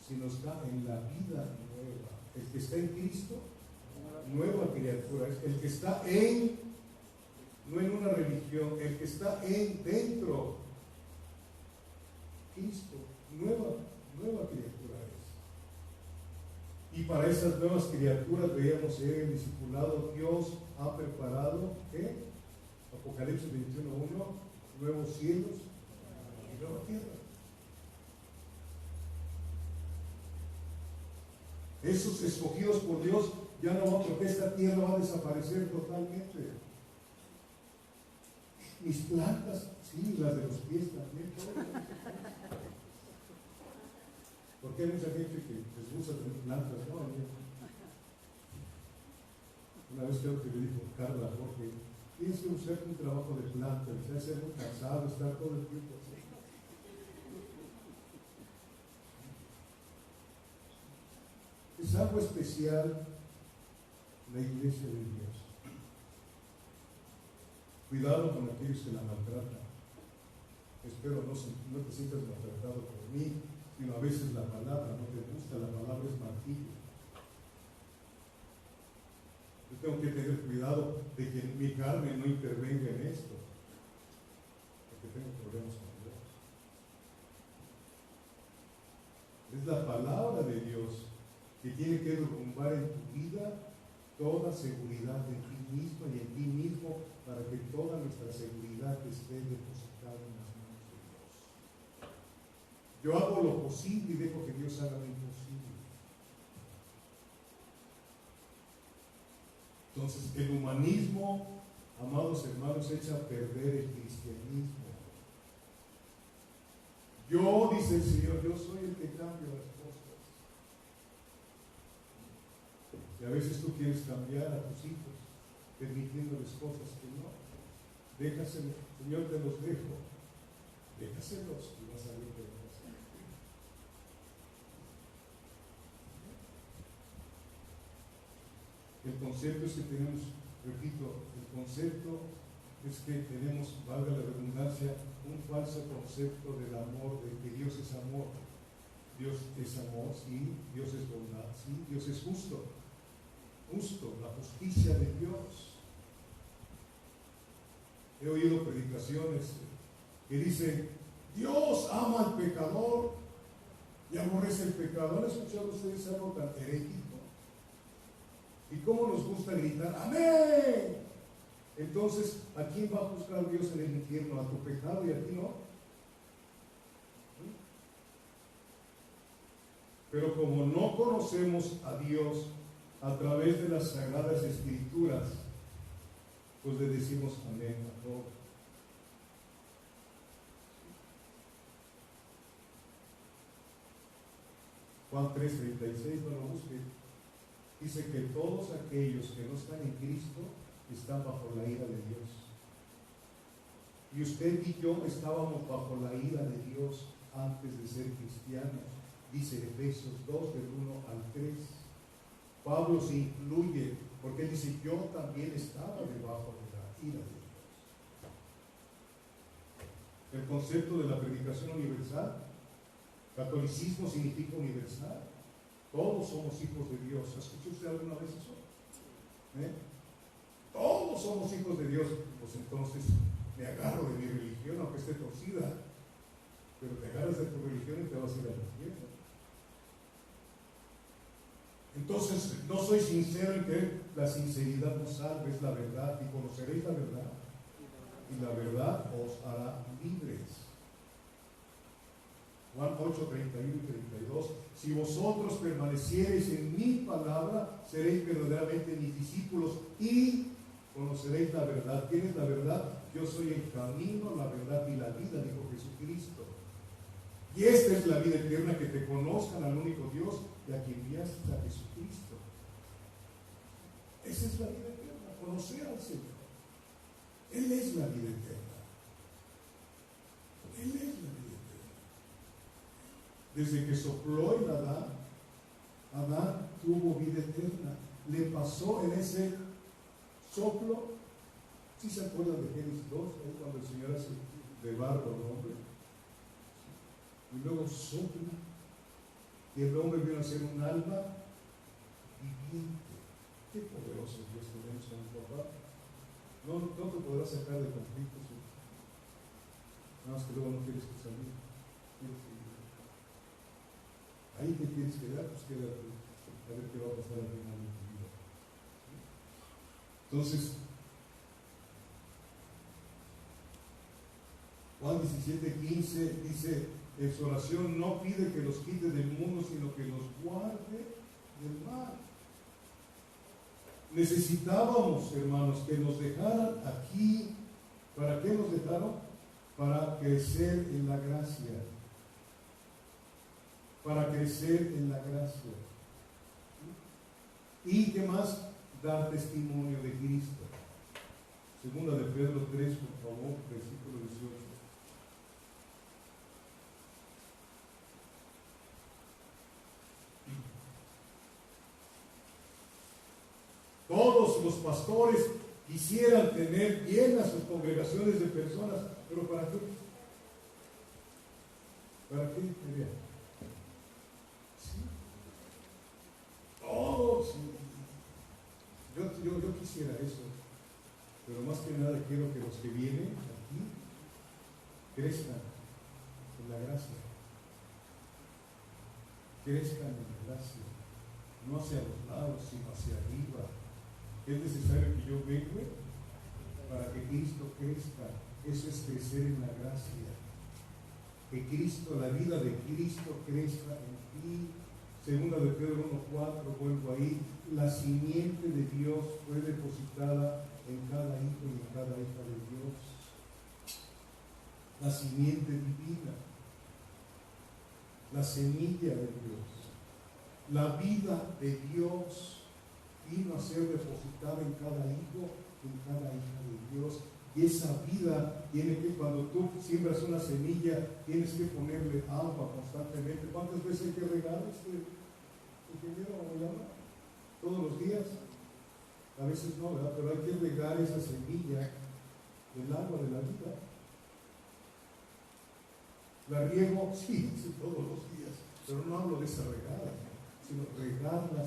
Speaker 1: sino está en la vida nueva. El que está en Cristo, nueva criatura. El que está en, no en una religión, el que está en, dentro, Cristo, nueva criatura es. Y para esas nuevas criaturas, veíamos el discipulado, Dios ha preparado, ¿qué? Apocalipsis 21:1, nuevos cielos y nueva tierra. Esos escogidos por Dios ya no van, porque esta tierra va a desaparecer totalmente. mis plantas, sí, las de los pies también. Porque hay mucha gente que les gusta tener plantas, ¿no? Una vez creo que le dijo Carla Jorge, tienes que buscar un trabajo de planta, se hace muy cansado, estar todo el tiempo así. Es algo especial la iglesia de Dios. Cuidado con aquellos que la maltratan. Espero no te sientas maltratado por mí, sino a veces la palabra no te gusta, la palabra es martillo. Yo tengo que tener cuidado de que mi carne no intervenga en esto, porque tengo problemas con Dios. Es la palabra de Dios que tiene que derrumbar en tu vida toda seguridad en ti mismo y en ti mismo, para que toda nuestra seguridad esté depositada en las manos de Dios. Yo hago lo posible y dejo que Dios haga lo imposible. Entonces, el humanismo, amados hermanos, echa a perder el cristianismo. Yo, dice el Señor, yo soy el que cambia las cosas. Y a veces tú quieres cambiar a tus hijos, permitiéndoles cosas que no. Déjaselos, Señor, te los dejo. Déjaselos y vas a ver qué vas a hacer. El concepto es que tenemos, repito, el concepto es que tenemos, valga la redundancia, un falso concepto del amor, de que Dios es amor. Dios es amor, sí, Dios es bondad, sí, Dios es justo. Justo, la justicia de Dios. He oído predicaciones que dicen, Dios ama al pecador y aborrece el pecado. ¿Han escuchado ustedes algo tan herético? ¿Y cómo nos gusta gritar, amén? Entonces, ¿a quién va a juzgar Dios en el infierno? ¿A tu pecado y a ti no? Pero como no conocemos a Dios a través de las Sagradas Escrituras, pues le decimos amén a todo. Juan 3:36, no lo busque. Dice que todos aquellos que no están en Cristo están bajo la ira de Dios. Y usted y yo estábamos bajo la ira de Dios antes de ser cristianos. Dice Efesios 2, del 1 al 3. Pablo se incluye, porque él dice, yo también estaba debajo de la ira de Dios. El concepto de la predicación universal, catolicismo significa universal. Todos somos hijos de Dios. ¿Escuchó usted alguna vez eso? Todos somos hijos de Dios. Pues entonces me agarro de mi religión, aunque esté torcida, pero te agarras de tu religión y te vas a ir al infierno. Entonces, no soy sincero en que la sinceridad nos salve, es la verdad, y conoceréis la verdad, y la verdad os hará libres. Juan 8, 31 y 32. Si vosotros permaneciereis en mi palabra, seréis verdaderamente mis discípulos y conoceréis la verdad. ¿Quién es la verdad? Yo soy el camino, la verdad y la vida, dijo Jesucristo. Y esta es la vida eterna, que te conozcan al único Dios y a quien enviaste, a Jesucristo. Esa es la vida eterna, conocer al Señor. Él es la vida eterna. Él es la vida eterna. Desde que sopló en Adán tuvo vida eterna. Le pasó en ese soplo. ¿Sí se acuerdan de Génesis 2? Cuando el Señor hace de barro al hombre. Y luego sopla. Y el hombre vino a ser un alma viviente. Qué poderoso Dios tenemos con el papá. No te podrás sacar de conflictos. Nada más que luego no quieres que salir. Ahí te quieres quedar, pues quédate. A ver qué va a pasar al final de tu vida. Entonces, Juan 17:15 dice, en su oración no pide que los quite del mundo, sino que los guarde del mal. Necesitábamos, hermanos, que nos dejaran aquí ¿Para qué nos dejaron? Para crecer en la gracia. Para crecer en la gracia. ¿Y qué más? Dar testimonio de Cristo. Segunda de Pedro 3, por favor, versículo 18. Todos los pastores quisieran tener bien a sus congregaciones de personas, pero ¿para qué? ¿Para qué? ¿Sí? Oh, sí. Yo quisiera eso, pero más que nada quiero que los que vienen aquí crezcan en la gracia. Crezcan en la gracia, no hacia los lados, sino hacia arriba. Es necesario que yo venga para que Cristo crezca. Eso es crecer en la gracia. Que Cristo, la vida de Cristo crezca en ti. Segunda de Pedro 1:4, vuelvo ahí. La simiente de Dios fue depositada en cada hijo y en cada hija de Dios. La simiente divina. La semilla de Dios. La vida de Dios vino a ser depositada en cada hijo, en cada hija de Dios. Y esa vida tiene que, cuando tú siembras una semilla, tienes que ponerle agua constantemente. ¿Cuántas veces hay que regar ingeniero? ¿Todos los días? A veces no, ¿verdad? Pero hay que regar esa semilla del agua de la vida. ¿La riego? Sí, todos los días. Pero no hablo de esa regada, sino regar la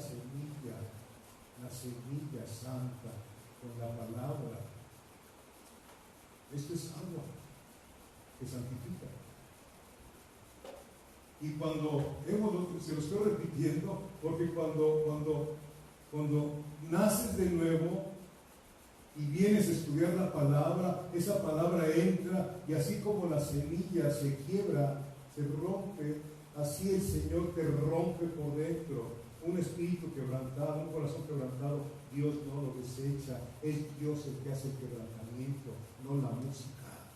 Speaker 1: semilla santa con la palabra. Esto es agua que santifica. Y cuando se lo estoy repitiendo, porque cuando naces de nuevo y vienes a estudiar la palabra, esa palabra entra, y así como la semilla se quiebra, se rompe, así el Señor te rompe por dentro. Un espíritu quebrantado, un corazón quebrantado, Dios no lo desecha. Es Dios el que hace el quebrantamiento, no la música.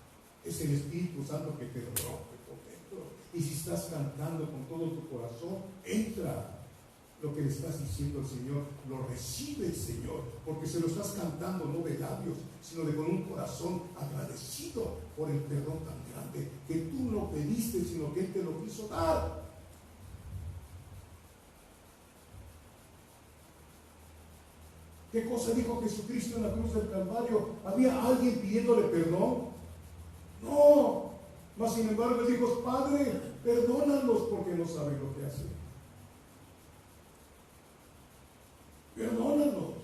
Speaker 1: Es el Espíritu Santo que te rompe por dentro. Y si estás cantando con todo tu corazón, entra lo que le estás diciendo al Señor, lo recibe el Señor, porque se lo estás cantando no de labios, sino de con un corazón agradecido por el perdón tan grande que tú no pediste, sino que Él te lo quiso dar. ¿Qué cosa dijo Jesucristo en la cruz del Calvario? ¿Había alguien pidiéndole perdón? No. Mas sin embargo Él dijo: Padre, perdónalos porque no saben lo que hacen. Perdónalos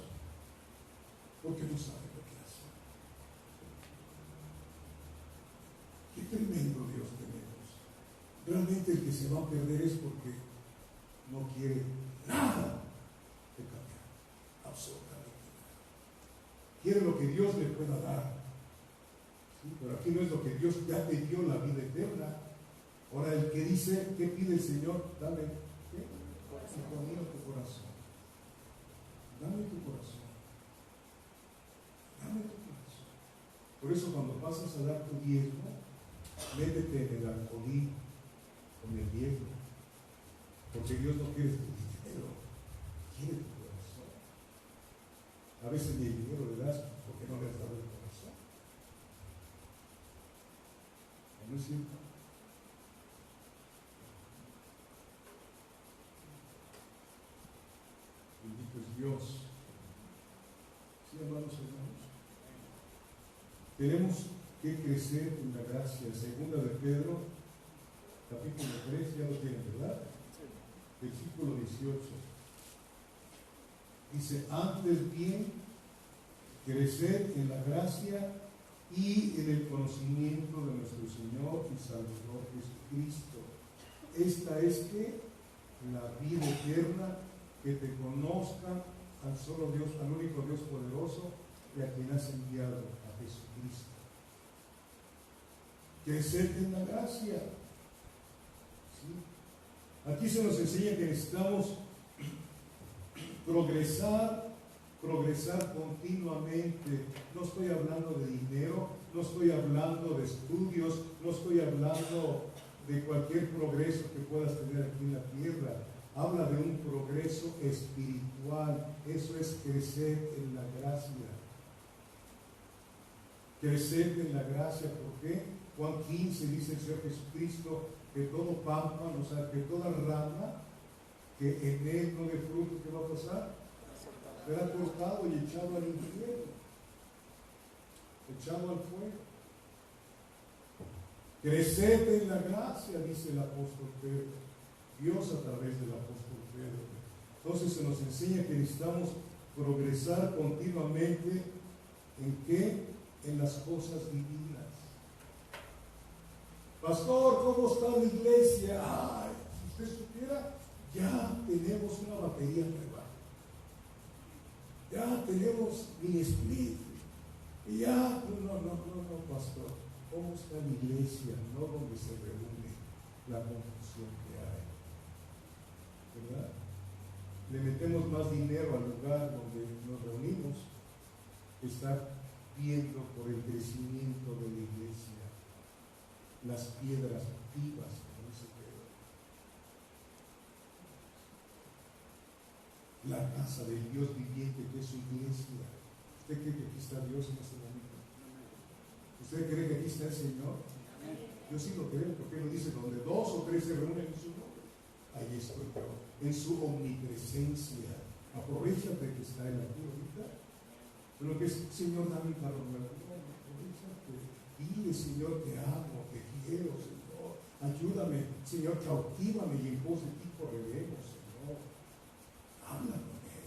Speaker 1: porque no saben lo que hacen. Qué tremendo Dios tenemos. Realmente el que se va a perder es porque no quiere nada de cambiar. Absolutamente. Quiere lo que Dios le pueda dar. ¿Sí? Pero aquí no es lo que Dios ya te dio, la vida eterna. Ahora el que dice, ¿qué pide el Señor? Dame, ¿qué? Tu corazón. Dame tu corazón. Dame tu corazón. Por eso cuando pasas a dar tu diezmo, métete en el alcoholismo, con el diezmo. Porque Dios no quiere tu dinero, quiere tu corazón. A veces ni el dinero le das porque no le has dado el corazón. ¿No es cierto? Bendito es Dios. ¿Sí, amados hermanos? Tenemos que crecer en la gracia. Segunda de Pedro, capítulo 3, ya lo tienen, ¿verdad? Versículo 18. Dice: antes bien, crecer en la gracia y en el conocimiento de nuestro Señor y Salvador Jesucristo. Esta es que la vida eterna, que te conozcan al solo Dios, al único Dios poderoso y a quien has enviado, a Jesucristo. Crecer en la gracia. ¿Sí? Aquí se nos enseña que necesitamos progresar progresar continuamente. No estoy hablando de dinero, no estoy hablando de estudios, no estoy hablando de cualquier progreso que puedas tener aquí en la tierra. Habla de un progreso espiritual. Eso es crecer en la gracia. Crecer en la gracia. ¿Por qué? Juan 15 dice el Señor Jesucristo que todo pámpano, o sea, que toda rama que en él no dé fruto, ¿qué va a pasar? Será cortado y echado al infierno, echado al fuego. Creced en la gracia, dice el apóstol Pedro, Dios a través del apóstol Pedro. Entonces se nos enseña que necesitamos progresar continuamente. ¿En qué? En las cosas divinas. Pastor, ¿cómo está la iglesia? Ay, si usted supiera, ya tenemos una batería nueva. Ya tenemos mini split. Y ya, no, pastor. ¿Cómo está la iglesia? No donde se reúne la confusión que hay. ¿Verdad? Le metemos más dinero al lugar donde nos reunimos que estar viendo por el crecimiento de la iglesia las piedras vivas, como dice Pedro. La casa del Dios viviente, que es su iglesia. ¿Usted cree que aquí está Dios en este momento? ¿Usted cree que aquí está el Señor? Yo sí lo creo, porque Él dice, donde dos o tres se reúnen en su nombre, ahí estoy yo, en su omnipresencia. Aprovechate que está Él aquí ahorita. Pero que es, Señor, dame un carro nuevo. No, aprovechate. Dile, Señor, te amo, te quiero, Señor. Ayúdame, Señor, cautívame y en pos de ti correremos, Señor. Habla con Él.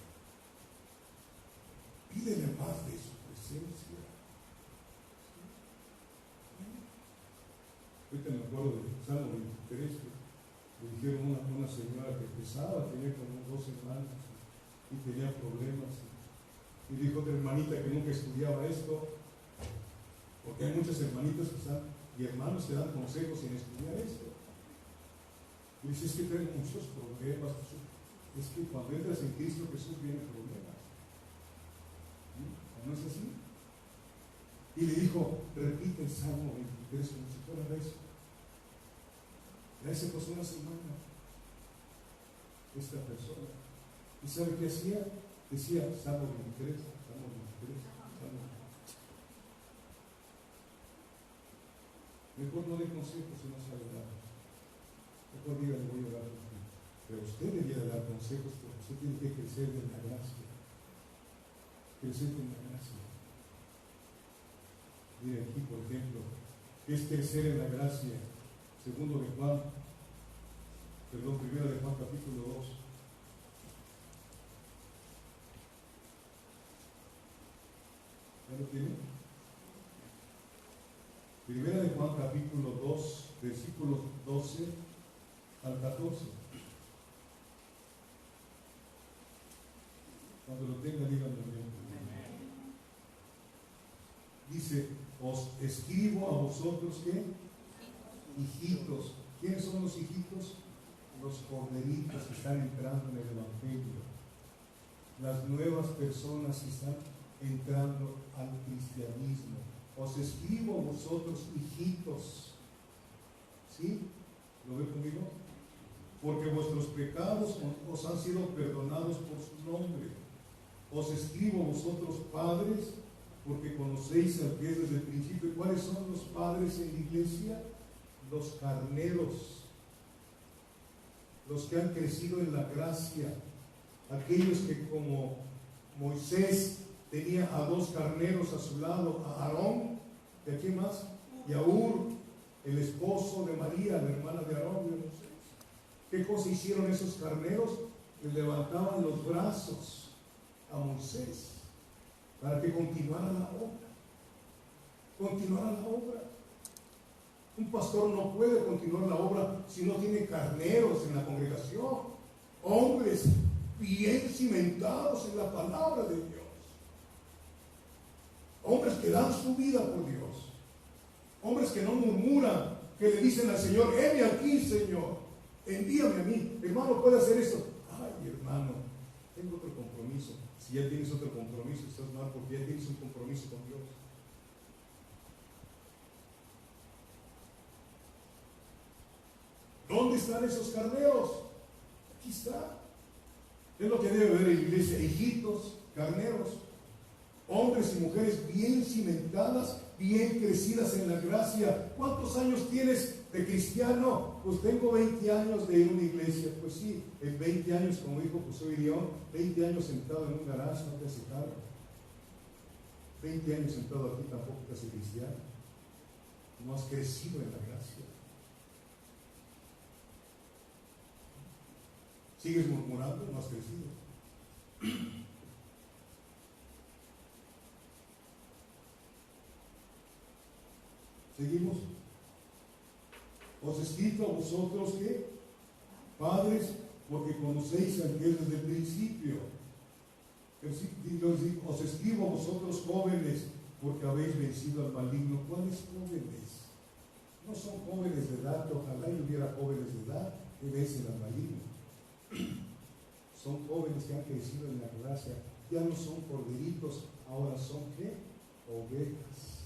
Speaker 1: Pídele más de su presencia. Ahorita me acuerdo del Salmo 23, que me dijeron una señora que pesaba, tenía como 2 semanas y tenía problemas. Y dijo otra hermanita que nunca estudiaba esto, porque hay muchas hermanitas que están, y hermanos que dan consejos sin estudiar esto. Y dice, es que traen muchos problemas. Es que cuando entras en Cristo Jesús vienen problemas. ¿No es así? Y le dijo, repite el Salmo 23 como si fuera eso. Ya se pasó una semana esta persona. ¿Y sabe qué hacía? Decía Salmo 23, Salmo 23, Salmo 23. Mejor no dé consejos si no sabe dar. Mejor diga, le voy a dar consejos. Pero usted debería dar consejos porque usted tiene que crecer en la gracia. Crecer en la gracia. Mire aquí, por ejemplo, ¿qué es crecer en la gracia? Segundo de Juan, primera de Juan capítulo 2. ¿Ya lo tiene? Primera de Juan capítulo 2, versículos 12 al 14. Cuando lo tenga, díganme bien. Dice, os escribo a vosotros, ¿qué? Hijitos. ¿Quiénes son los hijitos? Los corderitos que están entrando en el Evangelio. Las nuevas personas que están entrando al cristianismo. Os escribo a vosotros, hijitos. ¿Sí? ¿Lo ve conmigo? Porque vuestros pecados os han sido perdonados por su nombre. Os escribo a vosotros, padres, porque conocéis al que es desde el principio. ¿Cuáles son los padres en la iglesia? Los carneros, los que han crecido en la gracia, aquellos que como Moisés tenía a 2 carneros a su lado, a Aarón, ¿y a quién más? Y a Ur, el esposo de María, la hermana de Aarón, de Moisés. ¿Qué cosa hicieron esos carneros? Les levantaban los brazos a Moisés para que continuara la obra. Continuara la obra. Un pastor no puede continuar la obra si no tiene carneros en la congregación, hombres bien cimentados en la palabra de Dios, hombres que dan su vida por Dios, hombres que no murmuran, que le dicen al Señor, heme aquí, Señor, envíame a mí. Hermano, ¿puede hacer esto? Ay, hermano, tengo otro compromiso. Si ya tienes otro compromiso, estás mal porque ya tienes un compromiso con Dios. ¿Dónde están esos carneros? Aquí está. Es lo que debe haber en la iglesia: hijitos, carneros, hombres y mujeres bien cimentadas, bien crecidas en la gracia. ¿Cuántos años tienes de cristiano? Pues tengo 20 años de ir a una iglesia. Pues sí, en 20 años, como dijo José Irión, 20 años sentado en un garaje no te hace cargo. 20 años sentado aquí tampoco te hace cristiano. No has crecido en la gracia. ¿Sigues murmurando? No has crecido. ¿Seguimos? Os he escrito a vosotros que, padres, porque conocéis al que es desde el principio. Os escribo a vosotros jóvenes, porque habéis vencido al maligno. ¿Cuáles jóvenes? No son jóvenes de edad, que ojalá y hubiera jóvenes de edad que vencen al maligno. Son jóvenes que han crecido en la gracia. Ya no son corderitos, ahora son ¿qué? Ovejas.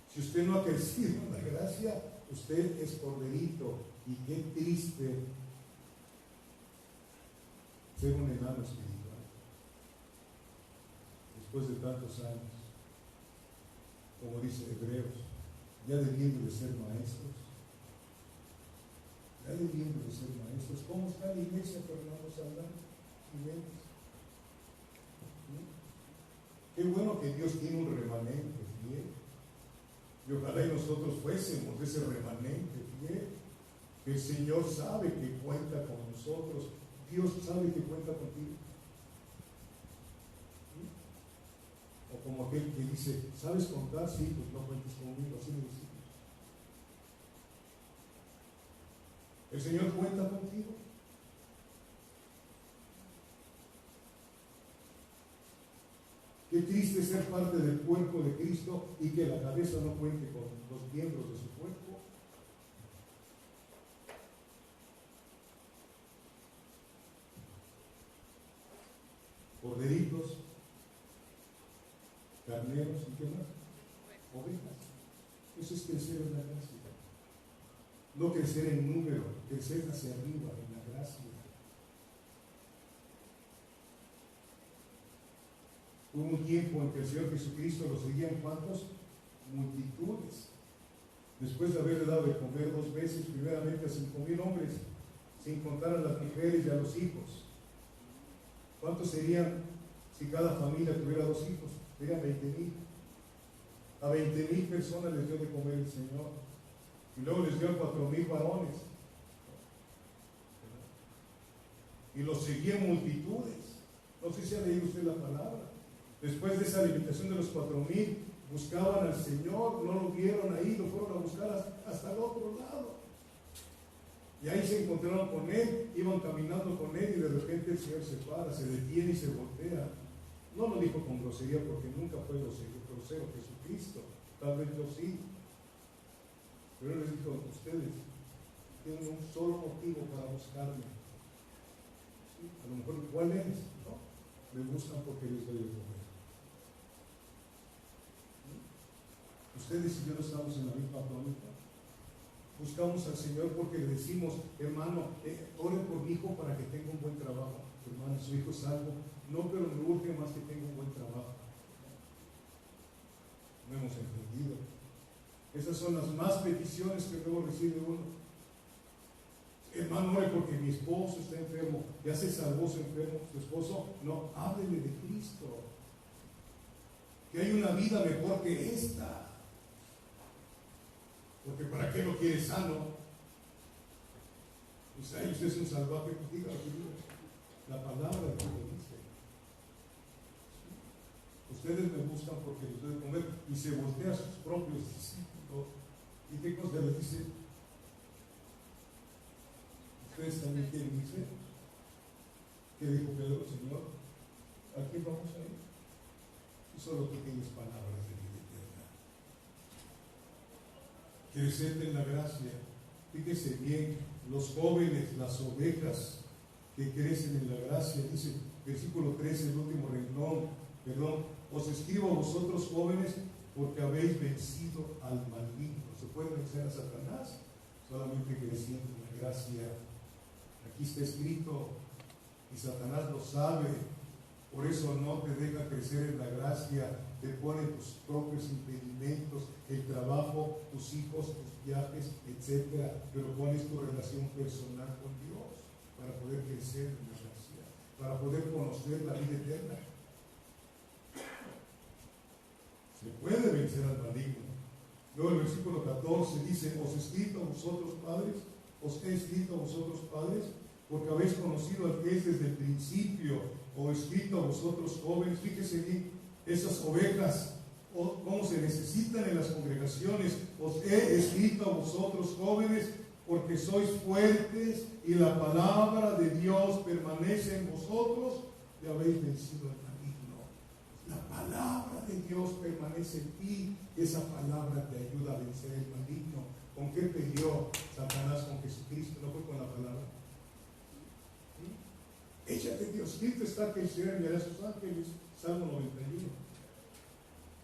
Speaker 1: Si usted no ha crecido en la gracia, usted es corderito. Y qué triste ser un enano espiritual después de tantos años, como dice Hebreos, ya debiendo de ser maestros. Ya debiendo de ser maestros. ¿Cómo está la iglesia, Fernando Saldán? Qué bueno que Dios tiene un remanente fiel. Y ojalá y nosotros fuésemos ese remanente fiel. Que el Señor sabe que cuenta con nosotros. Dios sabe que cuenta contigo. O como aquel que dice, ¿sabes contar? Sí, pues no cuentes conmigo. Así le decimos. ¿El Señor cuenta contigo? Qué triste ser parte del cuerpo de Cristo y que la cabeza no cuente con los miembros de su cuerpo. Corderitos, carneros y qué más, ovejas. Eso es crecer en la gracia. No crecer en número, crecer hacia arriba en la gracia. Hubo un tiempo en que el Señor Jesucristo lo seguían ¿cuántos? Multitudes. Después de haberle dado de comer 2 veces, primeramente a 5,000 hombres, sin contar a las mujeres y a los hijos. ¿Cuántos serían si cada familia tuviera 2 hijos? Serían 20,000. A 20,000 personas les dio de comer el Señor. Y luego les dio a 4,000 varones. Y los seguían multitudes. No sé si ha leído usted la palabra. Después de esa alimentación de los 4,000, buscaban al Señor, no lo vieron ahí, lo fueron a buscar hasta el otro lado. Y ahí se encontraron con Él, iban caminando con Él y de repente el Señor se para, se detiene y se voltea. No lo dijo con grosería porque nunca fue grosero Jesucristo, tal vez yo sí. Pero Él les dijo, ustedes tienen un solo motivo para buscarme. ¿Sí? A lo mejor, ¿cuál es? ¿No? Me buscan porque les doy de comer. ¿Sí? Ustedes y yo no estamos en la misma tónica. Buscamos al Señor porque le decimos, hermano, ore por mi hijo para que tenga un buen trabajo. Hermano, su hijo es salvo. No, pero me urge más que tenga un buen trabajo. No hemos entendido. Esas son las más peticiones que luego recibe uno. Hermano, ore porque mi esposo está enfermo. Ya se salvó su enfermo, su esposo. No, háblele de Cristo. Que hay una vida mejor que esta. Porque ¿para qué lo quiere sano? Pues ahí usted es un salvaje, pues diga lo que diga. La palabra de Dios dice. Ustedes me buscan porque les doy de comer y se voltea a sus propios discípulos. ¿Y qué cosa les dice? Ustedes también quieren irse. ¿Qué dijo Pedro? Señor, ¿a quién vamos a ir? Y solo tú tienes palabras de vida eterna. Crecerte en la gracia. Fíjese bien, los jóvenes, las ovejas, que crecen en la gracia. Dice, versículo 13, el último renglón, os escribo a vosotros jóvenes porque habéis vencido al maligno. ¿Se puede vencer a Satanás? Solamente creciendo en la gracia. Aquí está escrito, y Satanás lo sabe, por eso no te deja crecer en la gracia, te pone tus propios impedimentos, el trabajo, tus hijos, tus viajes, etc. Pero pones tu relación personal con Dios para poder crecer en la gracia, para poder conocer la vida eterna. Se puede vencer al maligno. Luego el versículo 14 dice, os he escrito a vosotros padres, porque habéis conocido al que es desde el principio. Os he escrito a vosotros jóvenes. Fíjese bien, esas ovejas, cómo se necesitan en las congregaciones. Os he escrito a vosotros jóvenes, porque sois fuertes y la palabra de Dios permanece en vosotros y habéis vencido al maligno. La palabra de Dios permanece en ti. Esa palabra te ayuda a vencer el maligno. ¿Con qué peleó Satanás con Jesucristo? ¿No fue con la palabra? ¿Sí? Échate Dios, Cristo está que el Señor enviará a sus ángeles. Salmo 91.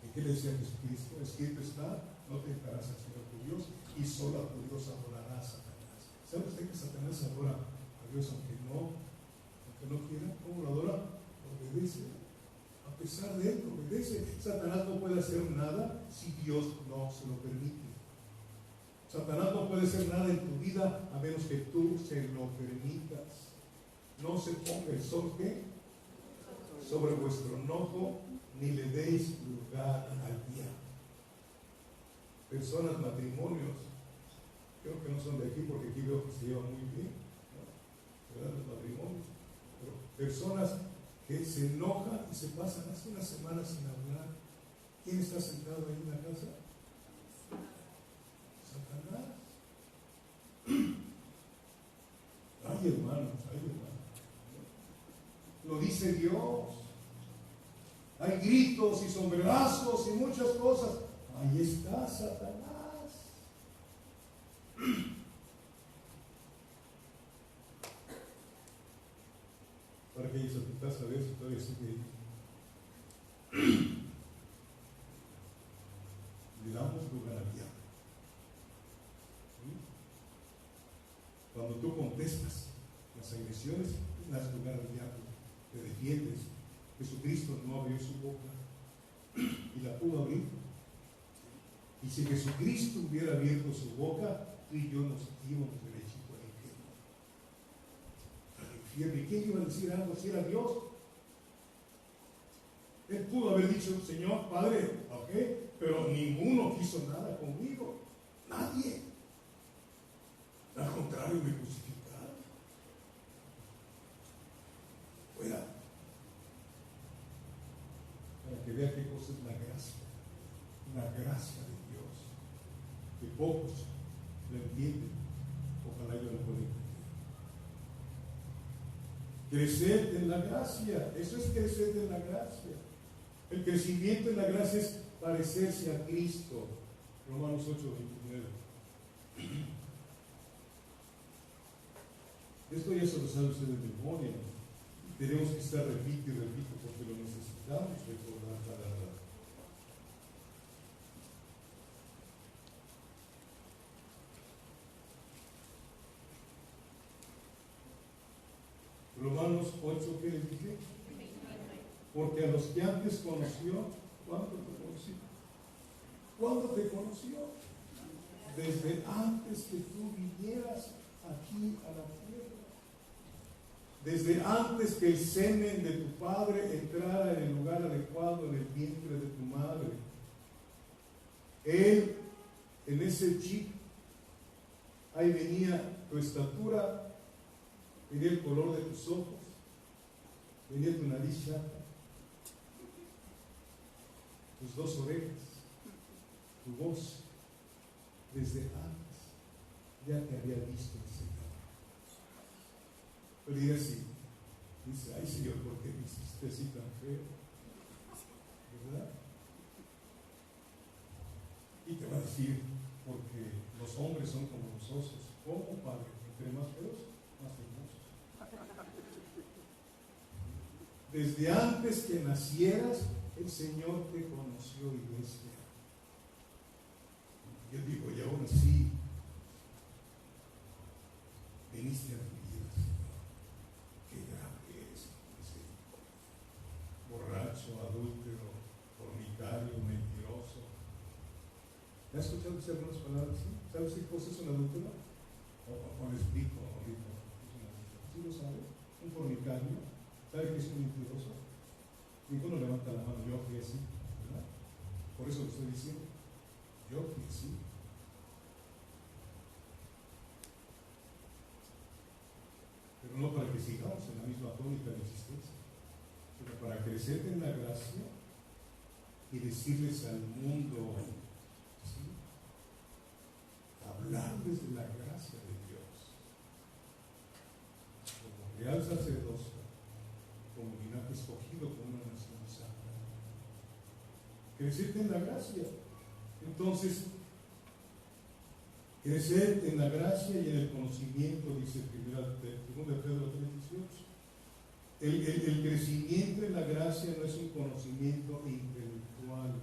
Speaker 1: ¿En qué le decía Jesucristo? Escrito está, no tentarás al Señor tu Dios y solo a tu Dios adorarás a Satanás. ¿Sabe usted que Satanás adora a Dios aunque no quiera? ¿Cómo lo adora? Obedece. A pesar de él, obedece. Satanás no puede hacer nada si Dios no se lo permite. Satanás no puede hacer nada en tu vida a menos que tú se lo permitas. No se ponga el sol ¿qué? Sobre vuestro enojo, ni le deis lugar al diablo. Personas, matrimonios, creo que no son de aquí porque aquí veo que se llevan muy bien, ¿no? ¿Verdad? Los matrimonios. Pero personas que se enojan y se pasan hace una semana sin hablar. ¿Quién está sentado ahí en la casa? Satanás. Ay, hermanos. Lo dice Dios. Hay gritos y sombrerazos y muchas cosas. Ahí está Satanás. Para que ellos a tu casa vean si todavía sigue ahí. Le damos lugar al diablo. ¿Sí? Cuando tú contestas las agresiones, le das lugar al diablo, te defiendes. Jesucristo no abrió su boca y la pudo abrir. Y si Jesucristo hubiera abierto su boca, tú y yo nos íbamos derechito al infierno. ¿Y quién iba a decir algo si era Dios? Él pudo haber dicho, Señor, Padre, ok, pero ninguno quiso nada conmigo. Nadie. Al contrario, me crucificaron. Fuera. Para que vea qué cosa es la gracia de Dios, que pocos lo entienden. Ojalá yo lo pueda entender. Crecer en la gracia, eso es crecer en la gracia. El crecimiento en la gracia es parecerse a Cristo. Romanos 8:29. Esto ya se lo sabe usted de memoria. Tenemos que estar repito y repito porque lo necesitamos recordar cada rato. Romanos 8, ¿qué les dije? Porque a los que antes conoció, ¿cuándo te conoció? ¿Cuándo te conoció? Desde antes que tú vinieras aquí a la tierra. Desde antes que el semen de tu padre entrara en el lugar adecuado en el vientre de tu madre. Él, en ese chip, ahí venía tu estatura, venía el color de tus ojos, venía tu nariz chata, tus dos orejas, tu voz. Desde antes ya te había visto el Señor. Pero diga así, dice, ay Señor, ¿por qué me hiciste así tan feo? ¿Verdad? Y te va a decir, porque los hombres son como los osos. ¿Cómo, Padre? Entre más feos, más hermosos. Desde antes que nacieras, el Señor te conoció, iglesia. Yo digo, y aún así, veniste a mi vida, Señor. Qué grande es, dice, borracho, adúltero, fornicario, mentiroso. ¿Me has escuchado decir algunas palabras así? ¿Sabes qué cosa es un adúltero? O le explico ahorita. ¿Sí lo sabe? Un fornicario. ¿Sabe qué es un mentiroso? Ninguno levanta la mano, yo que sí, ¿verdad? Por eso lo estoy diciendo. Yo que sí. Pero no para que sigamos en la misma tónica de existencia, sino para crecer en la gracia y decirles al mundo, ¿sí?, hablarles de la gracia de Dios, como real sacerdocio, como linaje escogido, como una nación santa. Crecer en la gracia. Entonces, crecer en la gracia y en el conocimiento, dice 2 Pedro 3:18. El crecimiento en la gracia no es un conocimiento intelectual,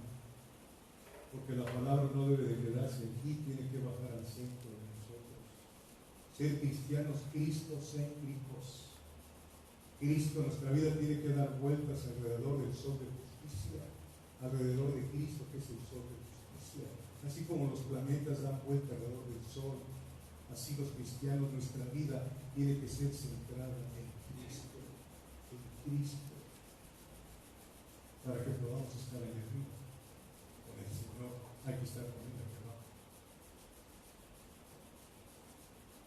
Speaker 1: porque la palabra no debe de quedarse aquí, tiene que bajar al centro de nosotros. Ser cristianos cristocéntricos. Cristo, nuestra vida tiene que dar vueltas alrededor del sol de justicia, alrededor de Cristo, que es el sol de justicia. Así como los planetas dan vuelta alrededor del sol, así los cristianos, nuestra vida tiene que ser centrada en Cristo, para que podamos estar en el río con el Señor. Hay que estar con Él aquí abajo.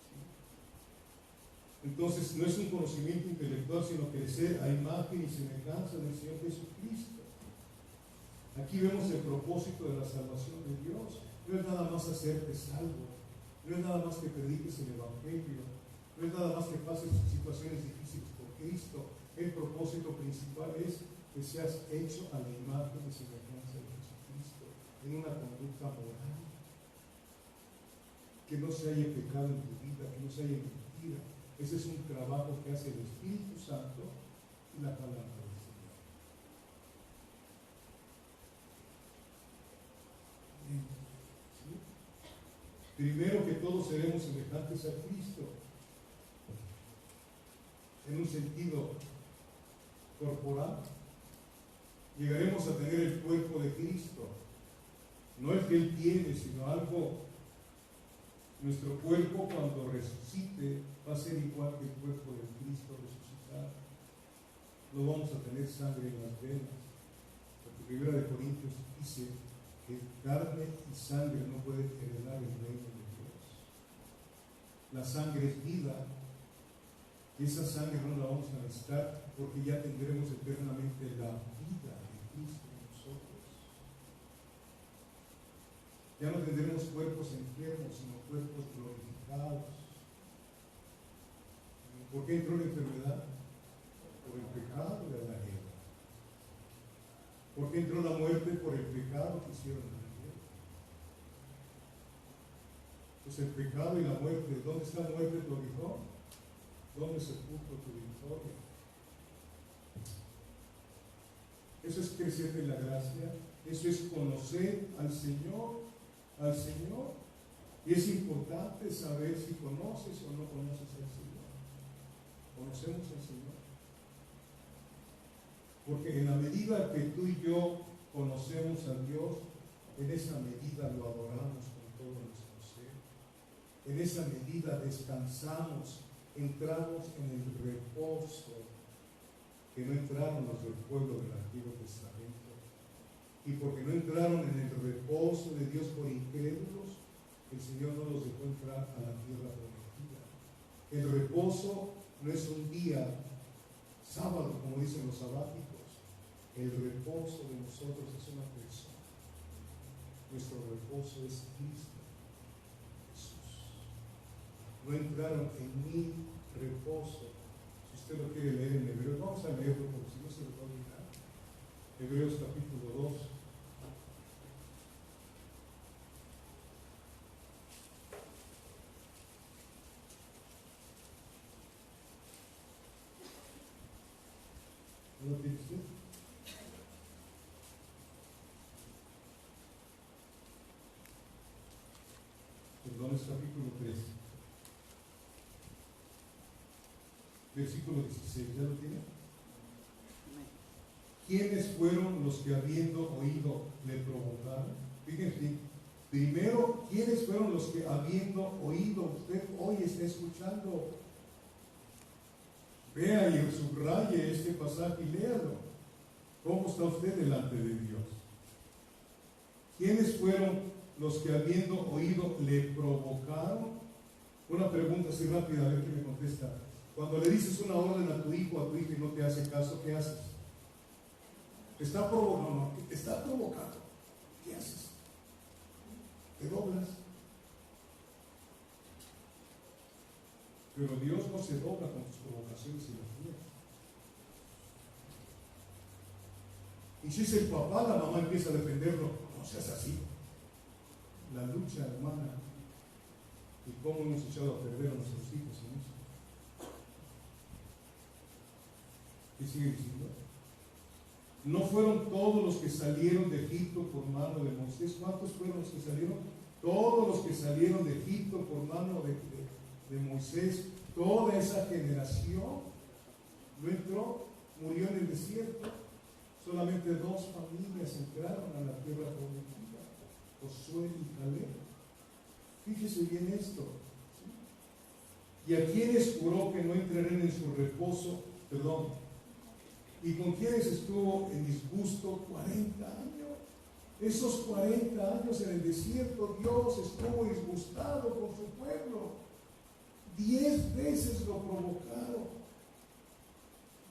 Speaker 1: ¿Sí? Entonces, no es un conocimiento intelectual, sino crecer a imagen y semejanza del Señor Jesucristo. Aquí vemos el propósito de la salvación de Dios. No es nada más hacerte salvo, no es nada más que prediques el Evangelio, no es nada más que pases situaciones difíciles por Cristo. El propósito principal es que seas hecho a la imagen y semejanza de Jesucristo, en una conducta moral, que no se haya pecado en tu vida, que no se haya mentira. Ese es un trabajo que hace el Espíritu Santo y la palabra del Señor. ¿Sí? Primero que todos seremos semejantes a Cristo, en un sentido corporal. Llegaremos a tener el cuerpo de Cristo, no el que Él tiene, sino algo. Nuestro cuerpo, cuando resucite, va a ser igual que el cuerpo de Cristo resucitado. No vamos a tener sangre en las venas, porque 1 Corintios dice que carne y sangre no pueden heredar el reino de Dios. La sangre es vida, y esa sangre no la vamos a necesitar, porque ya tendremos eternamente la vida de Cristo en nosotros. Ya no tendremos cuerpos enfermos, sino cuerpos glorificados. ¿Por qué entró la enfermedad? Por el pecado de Adán y Eva. ¿Por qué entró la muerte? Por el pecado que hicieron Adán y Eva. Pues el pecado y la muerte. ¿Dónde está la muerte, tu aguijón? ¿Dónde sepulcro tu victoria? Eso es crecer en la gracia. Eso es conocer al Señor. Y es importante saber si conoces o no conoces al Señor. ¿Conocemos al Señor? Porque en la medida que tú y yo conocemos a Dios, en esa medida lo adoramos con todo nuestro ser. En esa medida descansamos, entramos en el reposo que no entraron los del pueblo del Antiguo Testamento. Y porque no entraron en el reposo de Dios por incrédulos, el Señor no los dejó entrar a la tierra prometida. El reposo no es un día sábado, como dicen los sabáticos. El reposo de nosotros es una persona. Nuestro reposo es Cristo Jesús. No entraron en mi reposo. Si usted lo quiere leer en Hebreos, vamos a leerlo porque si no se lo va a olvidar. Hebreos capítulo 2. usted? Perdón, es capítulo 3. Versículo 16, ¿ya lo tiene? ¿Quiénes fueron los que habiendo oído le provocaron? Fíjense, primero, ¿quiénes fueron los que habiendo oído? Usted hoy está escuchando. Vea y subraye este pasaje y léalo. ¿Cómo está usted delante de Dios? ¿Quiénes fueron los que habiendo oído le provocaron? Una pregunta así rápida, a ver quién me contesta. Cuando le dices una orden a tu hijo o a tu hija y no te hace caso, ¿qué haces? Te está provocando, no, te está provocando. ¿Qué haces? Te doblas. Pero Dios no se dobla con tus provocaciones y las mías. Y si es el papá, la mamá empieza a defenderlo. No seas así. La lucha, hermana. Y cómo hemos echado a perder a nuestros hijos en eso. ¿Qué sigue diciendo? No fueron todos los que salieron de Egipto por mano de Moisés. ¿Cuántos fueron los que salieron? Todos los que salieron de Egipto por mano de Moisés. Toda esa generación no entró, murió en el desierto. Solamente 2 familias entraron a la tierra prometida, Josué y Caleb. Fíjese bien esto. ¿Sí? Y a quienes juró que no entrarán en su reposo, perdón, y con quienes estuvo en disgusto 40 años. Esos 40 años en el desierto, Dios estuvo disgustado con su pueblo. 10 veces lo provocaron.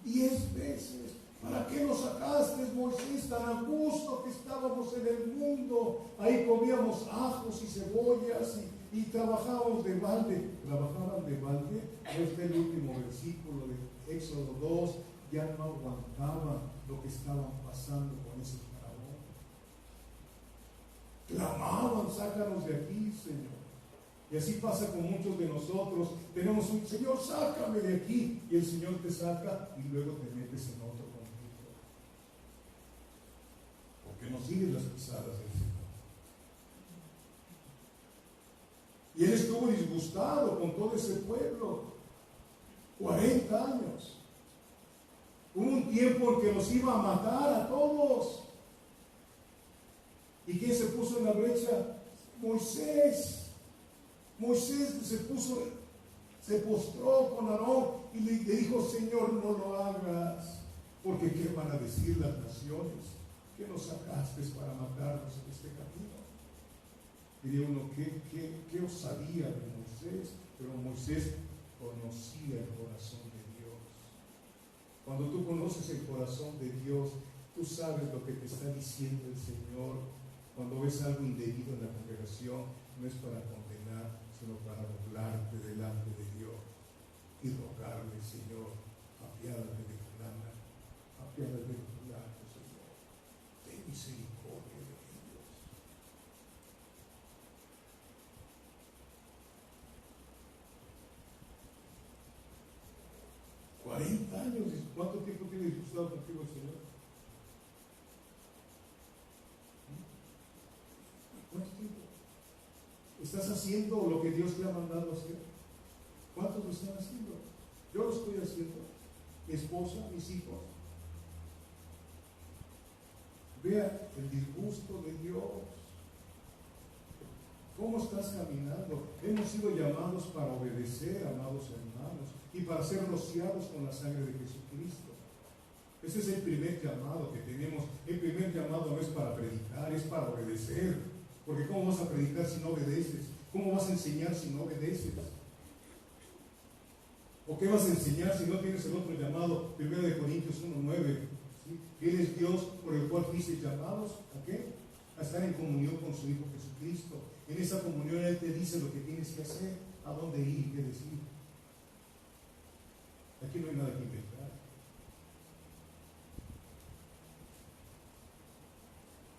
Speaker 1: 10 veces. ¿Para qué nos sacaste, Moisés, tan a gusto que estábamos en el mundo? Ahí comíamos ajos y cebollas y trabajábamos de balde. ¿Trabajaban de balde? Este es el último versículo de Éxodo 2. Ya no aguantaban lo que estaban pasando con ese faraón. Clamaban, sácanos de aquí, Señor. Y así pasa con muchos de nosotros. Tenemos un Señor, sácame de aquí. Y el Señor te saca y luego te metes en otro conflicto. Porque no sigues las pisadas del Señor. Y Él estuvo disgustado con todo ese pueblo. 40 años. Hubo un tiempo en que los iba a matar a todos. ¿Y quién se puso en la brecha? Moisés. Moisés se postró con Aarón y le dijo: Señor, no lo hagas, porque ¿qué van a decir las naciones? ¿Qué nos sacaste para matarnos en este camino? Diría uno, qué osadía de Moisés. Pero Moisés conocía el corazón de Dios. Cuando tú conoces el corazón de Dios, tú sabes lo que te está diciendo el Señor. Cuando ves algo indebido en la congregación, no es para condenar, sino para burlarte delante de Dios y rogarle: Señor, apiádate de fulana, apiádate de fulano, Señor, ten misericordia de ellos. ¿40 años? ¿Cuánto tiempo tiene disgustado contigo el Señor? ¿Cuánto tiempo? ¿Estás haciendo lo que Dios te ha mandado hacer? ¿Cuántos lo están haciendo? Yo lo estoy haciendo. Mi esposa, mis hijos. Vea el disgusto de Dios. ¿Cómo estás caminando? Hemos sido llamados para obedecer, amados hermanos, y para ser rociados con la sangre de Jesucristo. Ese es el primer llamado que tenemos. El primer llamado no es para predicar, es para obedecer. Porque ¿cómo vas a predicar si no obedeces? ¿Cómo vas a enseñar si no obedeces? ¿O qué vas a enseñar si no tienes el otro llamado? 1 Corintios 1:9. ¿Sí? Él es Dios por el cual fuiste llamados ¿a qué? A estar en comunión con su Hijo Jesucristo. En esa comunión Él te dice lo que tienes que hacer, a dónde ir y qué decir. Aquí no hay nada que inventar.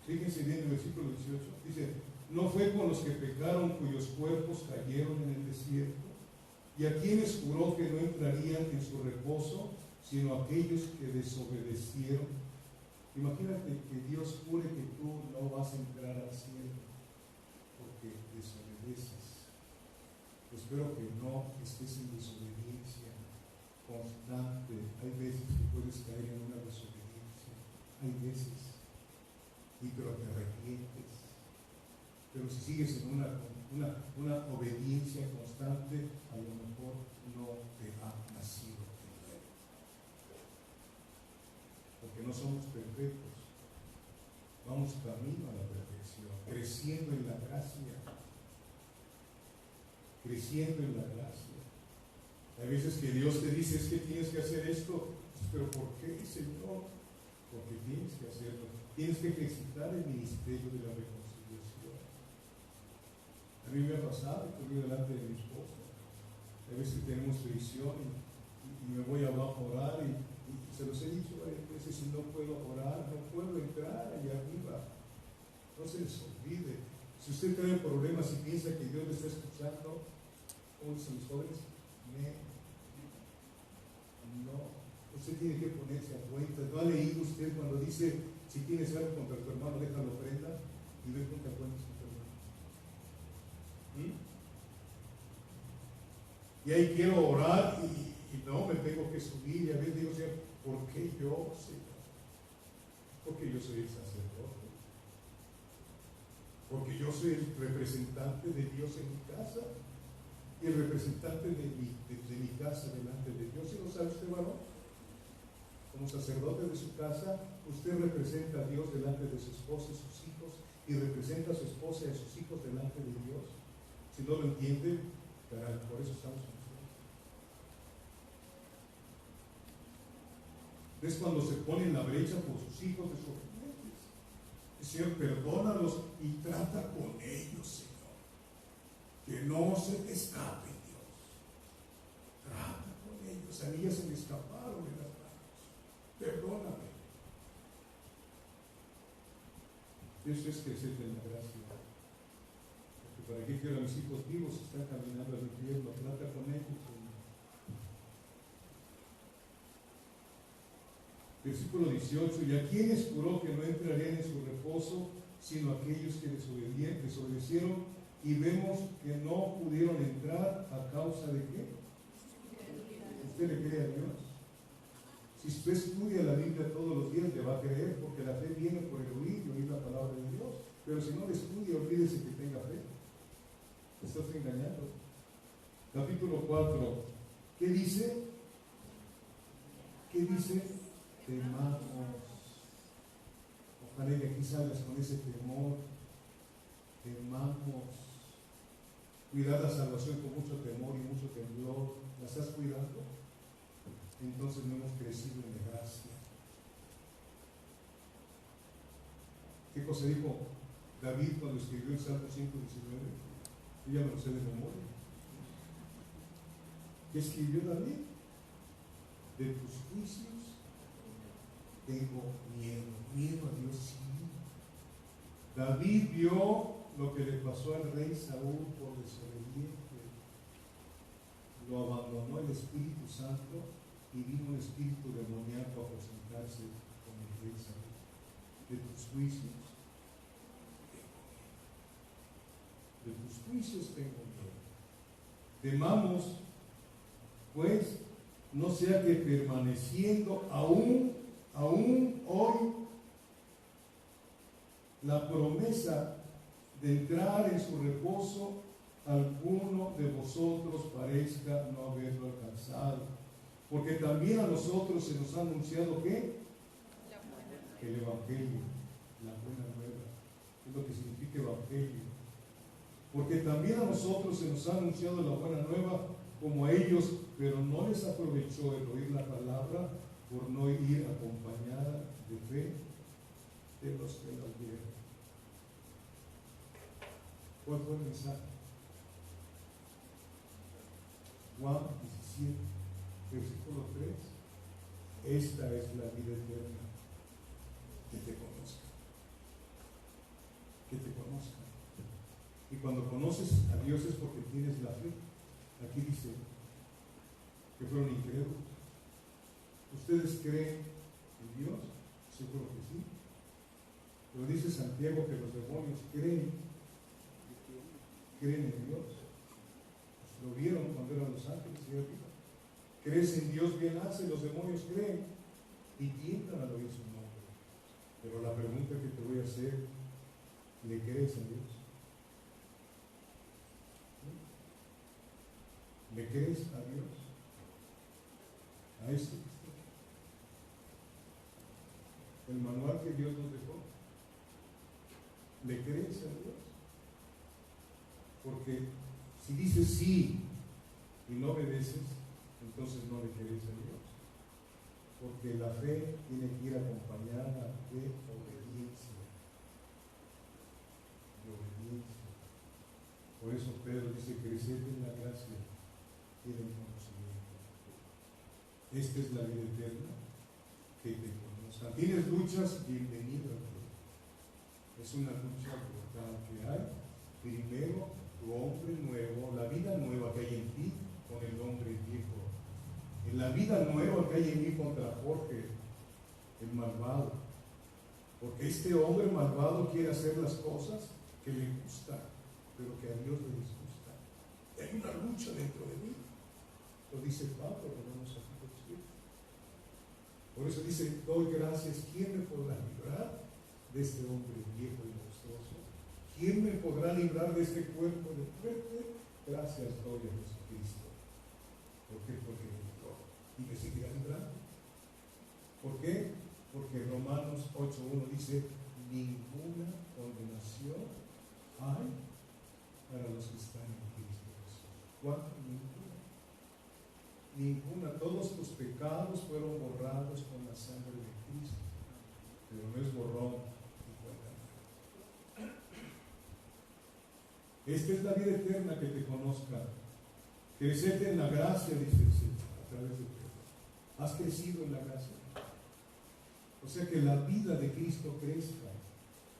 Speaker 1: Fíjense bien el versículo 18. Dice: no fue con los que pecaron cuyos cuerpos cayeron en el desierto, y a quienes juró que no entrarían en su reposo, sino aquellos que desobedecieron. Imagínate que Dios jure que tú no vas a entrar al cielo porque desobedeces. Espero que no estés en desobediencia constante. Hay veces que puedes caer en una desobediencia, hay veces, pero te arrepientes. Pero si sigues en una obediencia constante, a lo mejor no te ha nacido de nuevo. Porque no somos perfectos, vamos camino a la perfección, creciendo en la gracia, creciendo en la gracia. Hay veces que Dios te dice, es que tienes que hacer esto, pero ¿por qué, Señor? Porque tienes que hacerlo, tienes que ejercitar el ministerio de la reconciliación. A mí me ha pasado, estoy delante de mi esposa, a veces tenemos fricción y me voy abajo a orar y se los he dicho varias veces, si no puedo orar, no puedo entrar allá arriba. No se les olvide. Si usted tiene problemas y piensa que Dios le está escuchando, como dicen los jóvenes, no. Usted tiene que ponerse a cuenta. ¿No ha leído usted cuando dice, si tienes algo contra tu hermano, déjalo ofrenda y ve con te cuentas con tu hermano? Y ahí quiero orar y no, me tengo que subir y a veces digo, Señor, ¿por qué yo, Señor? Porque yo soy el sacerdote. Porque yo soy el representante de Dios en mi casa y el representante de mi casa delante de Dios. ¿Sí lo sabe usted, varón? Como sacerdote de su casa, usted representa a Dios delante de su esposa y sus hijos y representa a su esposa y a sus hijos delante de Dios. Si no lo entiende, caray, por eso estamos con ustedes. Es cuando se pone en la brecha por sus hijos desobedientes. Señor, perdónalos y trata con ellos, Señor. Que no se te escape, Dios. Trata con ellos. A mí ya se me escaparon en las manos. Perdóname. Eso es crecer en la gracia. Porque para qué quiero a mis hijos vivos, están caminando al infierno. Trata con ellos, Señor. Versículo 18, y a quienes juró que no entrarían en su reposo, sino aquellos que desobedecieron, y vemos que no pudieron entrar a causa de qué. ¿Usted le cree a Dios? Si usted estudia la Biblia todos los días, le va a creer, porque la fe viene por el oír y oír la palabra de Dios. Pero si no le estudia, olvídese que tenga fe. Está usted engañando. Capítulo 4, ¿qué dice? ¿Qué dice? Temamos. Ojalá que aquí salgas con ese temor. Temamos. Cuidar la salvación con mucho temor y mucho temblor. ¿La estás cuidando? Entonces no hemos crecido en la gracia. ¿Qué cosa dijo David cuando escribió el Salmo 119? Yo ya me lo sé de memoria. ¿Qué escribió David? De tus juicios tengo miedo a Dios, sí. David vio lo que le pasó al rey Saúl por desobediente. Lo abandonó el Espíritu Santo y vino un espíritu demoníaco a presentarse con el rey Saúl. De tus juicios tengo miedo. De tus juicios tengo miedo. Temamos, pues, no sea que permaneciendo aún hoy la promesa de entrar en su reposo, alguno de vosotros parezca no haberlo alcanzado. Porque también a nosotros se nos ha anunciado que el Evangelio, la buena nueva, es lo que significa Evangelio. Porque también a nosotros se nos ha anunciado la buena nueva como a ellos, pero no les aprovechó el oír la palabra por no ir acompañada de fe de los que la oyeron. ¿Cuál fue el mensaje? Juan 17, versículo 3. Esta es la vida eterna, que te conozcan. Que te conozcan. Y cuando conoces a Dios es porque tienes la fe. Aquí dice que fueron incrédulos. ¿Ustedes creen en Dios? Seguro que sí. Pero dice Santiago que los demonios creen en Dios. Lo vieron cuando eran los ángeles y arriba. ¿Crees en Dios? Bien hace, los demonios creen y tientan al oír su nombre. Pero la pregunta que te voy a hacer, ¿le crees a Dios? ¿Le crees a Dios? A esto. El manual que Dios nos dejó. ¿Le crees a Dios? Porque si dices sí y no obedeces, entonces no le crees a Dios. Porque la fe tiene que ir acompañada de obediencia. De obediencia. Por eso Pedro dice: crecer en la gracia y en el conocimiento. Esta es la vida eterna, que te conozcan. ¿Tienes luchas? Bienvenido a Dios. Es una lucha brutal que hay. Primero, tu hombre nuevo, la vida nueva que hay en ti con el hombre viejo. En la vida nueva que hay en mí contra Jorge, el malvado. Porque este hombre malvado quiere hacer las cosas que le gustan, pero que a Dios le disgusta. Hay una lucha dentro de mí. Lo dice Pablo, Romanos capítulo 7. Por eso dice: doy gracias. ¿Quién me podrá librar de este hombre viejo y monstruoso? ¿Quién me podrá librar de este cuerpo de muerte? Gracias doy a Jesucristo. ¿Por qué? Porque me libró y me seguirá librando. ¿Por qué? Porque Romanos 8:1 dice: ninguna condenación hay para los que están en Cristo Jesús. ¿Cuánto? Ninguna. Todos tus pecados fueron borrados con la sangre de Cristo, pero no es borrón y cuenta. Esta es la vida eterna, que te conozca. Crecete en la gracia, dice el Señor, a través de Pedro. ¿Has crecido en la gracia? O sea, que la vida de Cristo crezca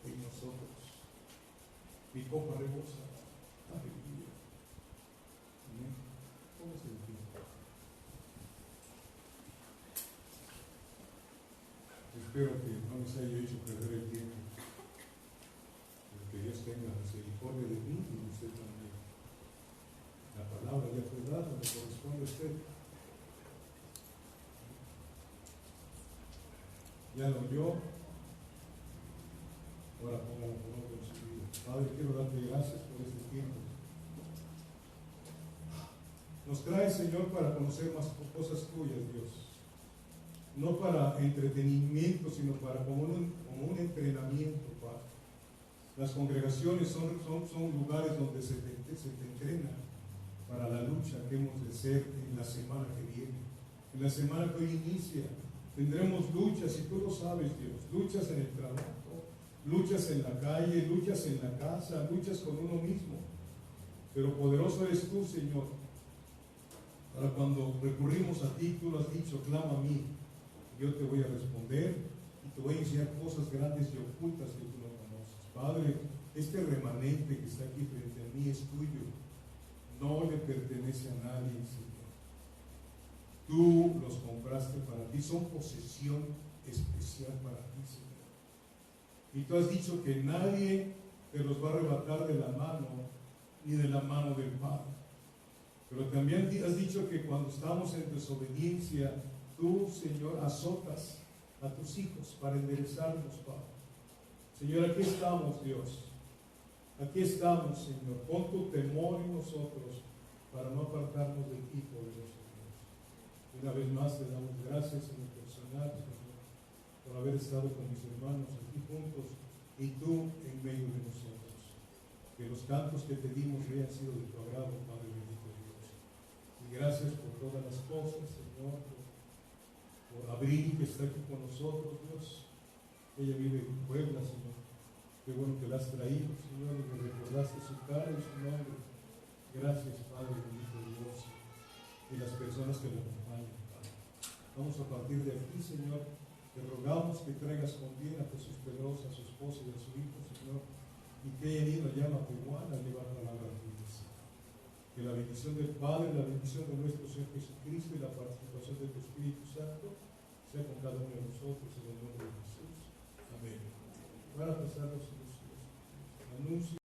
Speaker 1: en nosotros. Mi copa rebosa. Aleluya. Amén. ¿Cómo se entiende? Espero que no les haya hecho perder el tiempo. Que Dios tenga misericordia de mí y de usted también. La palabra ya fue dada, le corresponde a usted. Ya lo oyó. Ahora póngalo por obra en su vida. Padre, quiero darte gracias por este tiempo. Nos trae, Señor, para conocer más cosas tuyas, Dios. No para entretenimiento, sino para como un entrenamiento, Padre. Las congregaciones son lugares donde se te entrena para la lucha que hemos de hacer en la semana que viene. En la semana que hoy inicia, tendremos luchas, y tú lo sabes, Dios. Luchas en el trabajo, luchas en la calle, luchas en la casa, luchas con uno mismo. Pero poderoso eres tú, Señor. Para cuando recurrimos a ti, tú lo has dicho: clama a mí, yo te voy a responder y te voy a enseñar cosas grandes y ocultas que tú no conoces. Padre, este remanente que está aquí frente a mí es tuyo, no le pertenece a nadie, Señor. Tú los compraste para ti, son posesión especial para ti, Señor. Y tú has dicho que nadie te los va a arrebatar de la mano, ni de la mano del Padre. Pero también has dicho que cuando estamos en desobediencia, tú, Señor, azotas a tus hijos para enderezarnos, Padre. Señor, aquí estamos, Dios. Aquí estamos, Señor. Pon tu temor en nosotros para no apartarnos de ti, poderoso Dios. Una vez más te damos gracias en el personal, Señor, por haber estado con mis hermanos aquí juntos y tú en medio de nosotros. Que los cantos que te dimos hayan sido de tu agrado, Padre bendito Dios. Y gracias por todas las cosas, Señor, por Abril, que está aquí con nosotros, Dios. Ella vive en Puebla, Señor. Qué bueno que la has traído, Señor, y me recordaste su cara y su nombre. Gracias, Padre bendito Dios, y las personas que lo acompañan, Padre. Vamos a partir de aquí, Señor. Te rogamos que traigas con bien a Jesús Pedrosa, a su esposa y a su hijo, Señor, y que hayan ido allá a Mapehuana a llevar palabra tuya, Señor. Que la bendición del Padre, la bendición de nuestro Señor Jesucristo y la participación de tu Espíritu Santo
Speaker 2: sea con cada uno de nosotros en el nombre de Jesús. Amén. Van a pasar los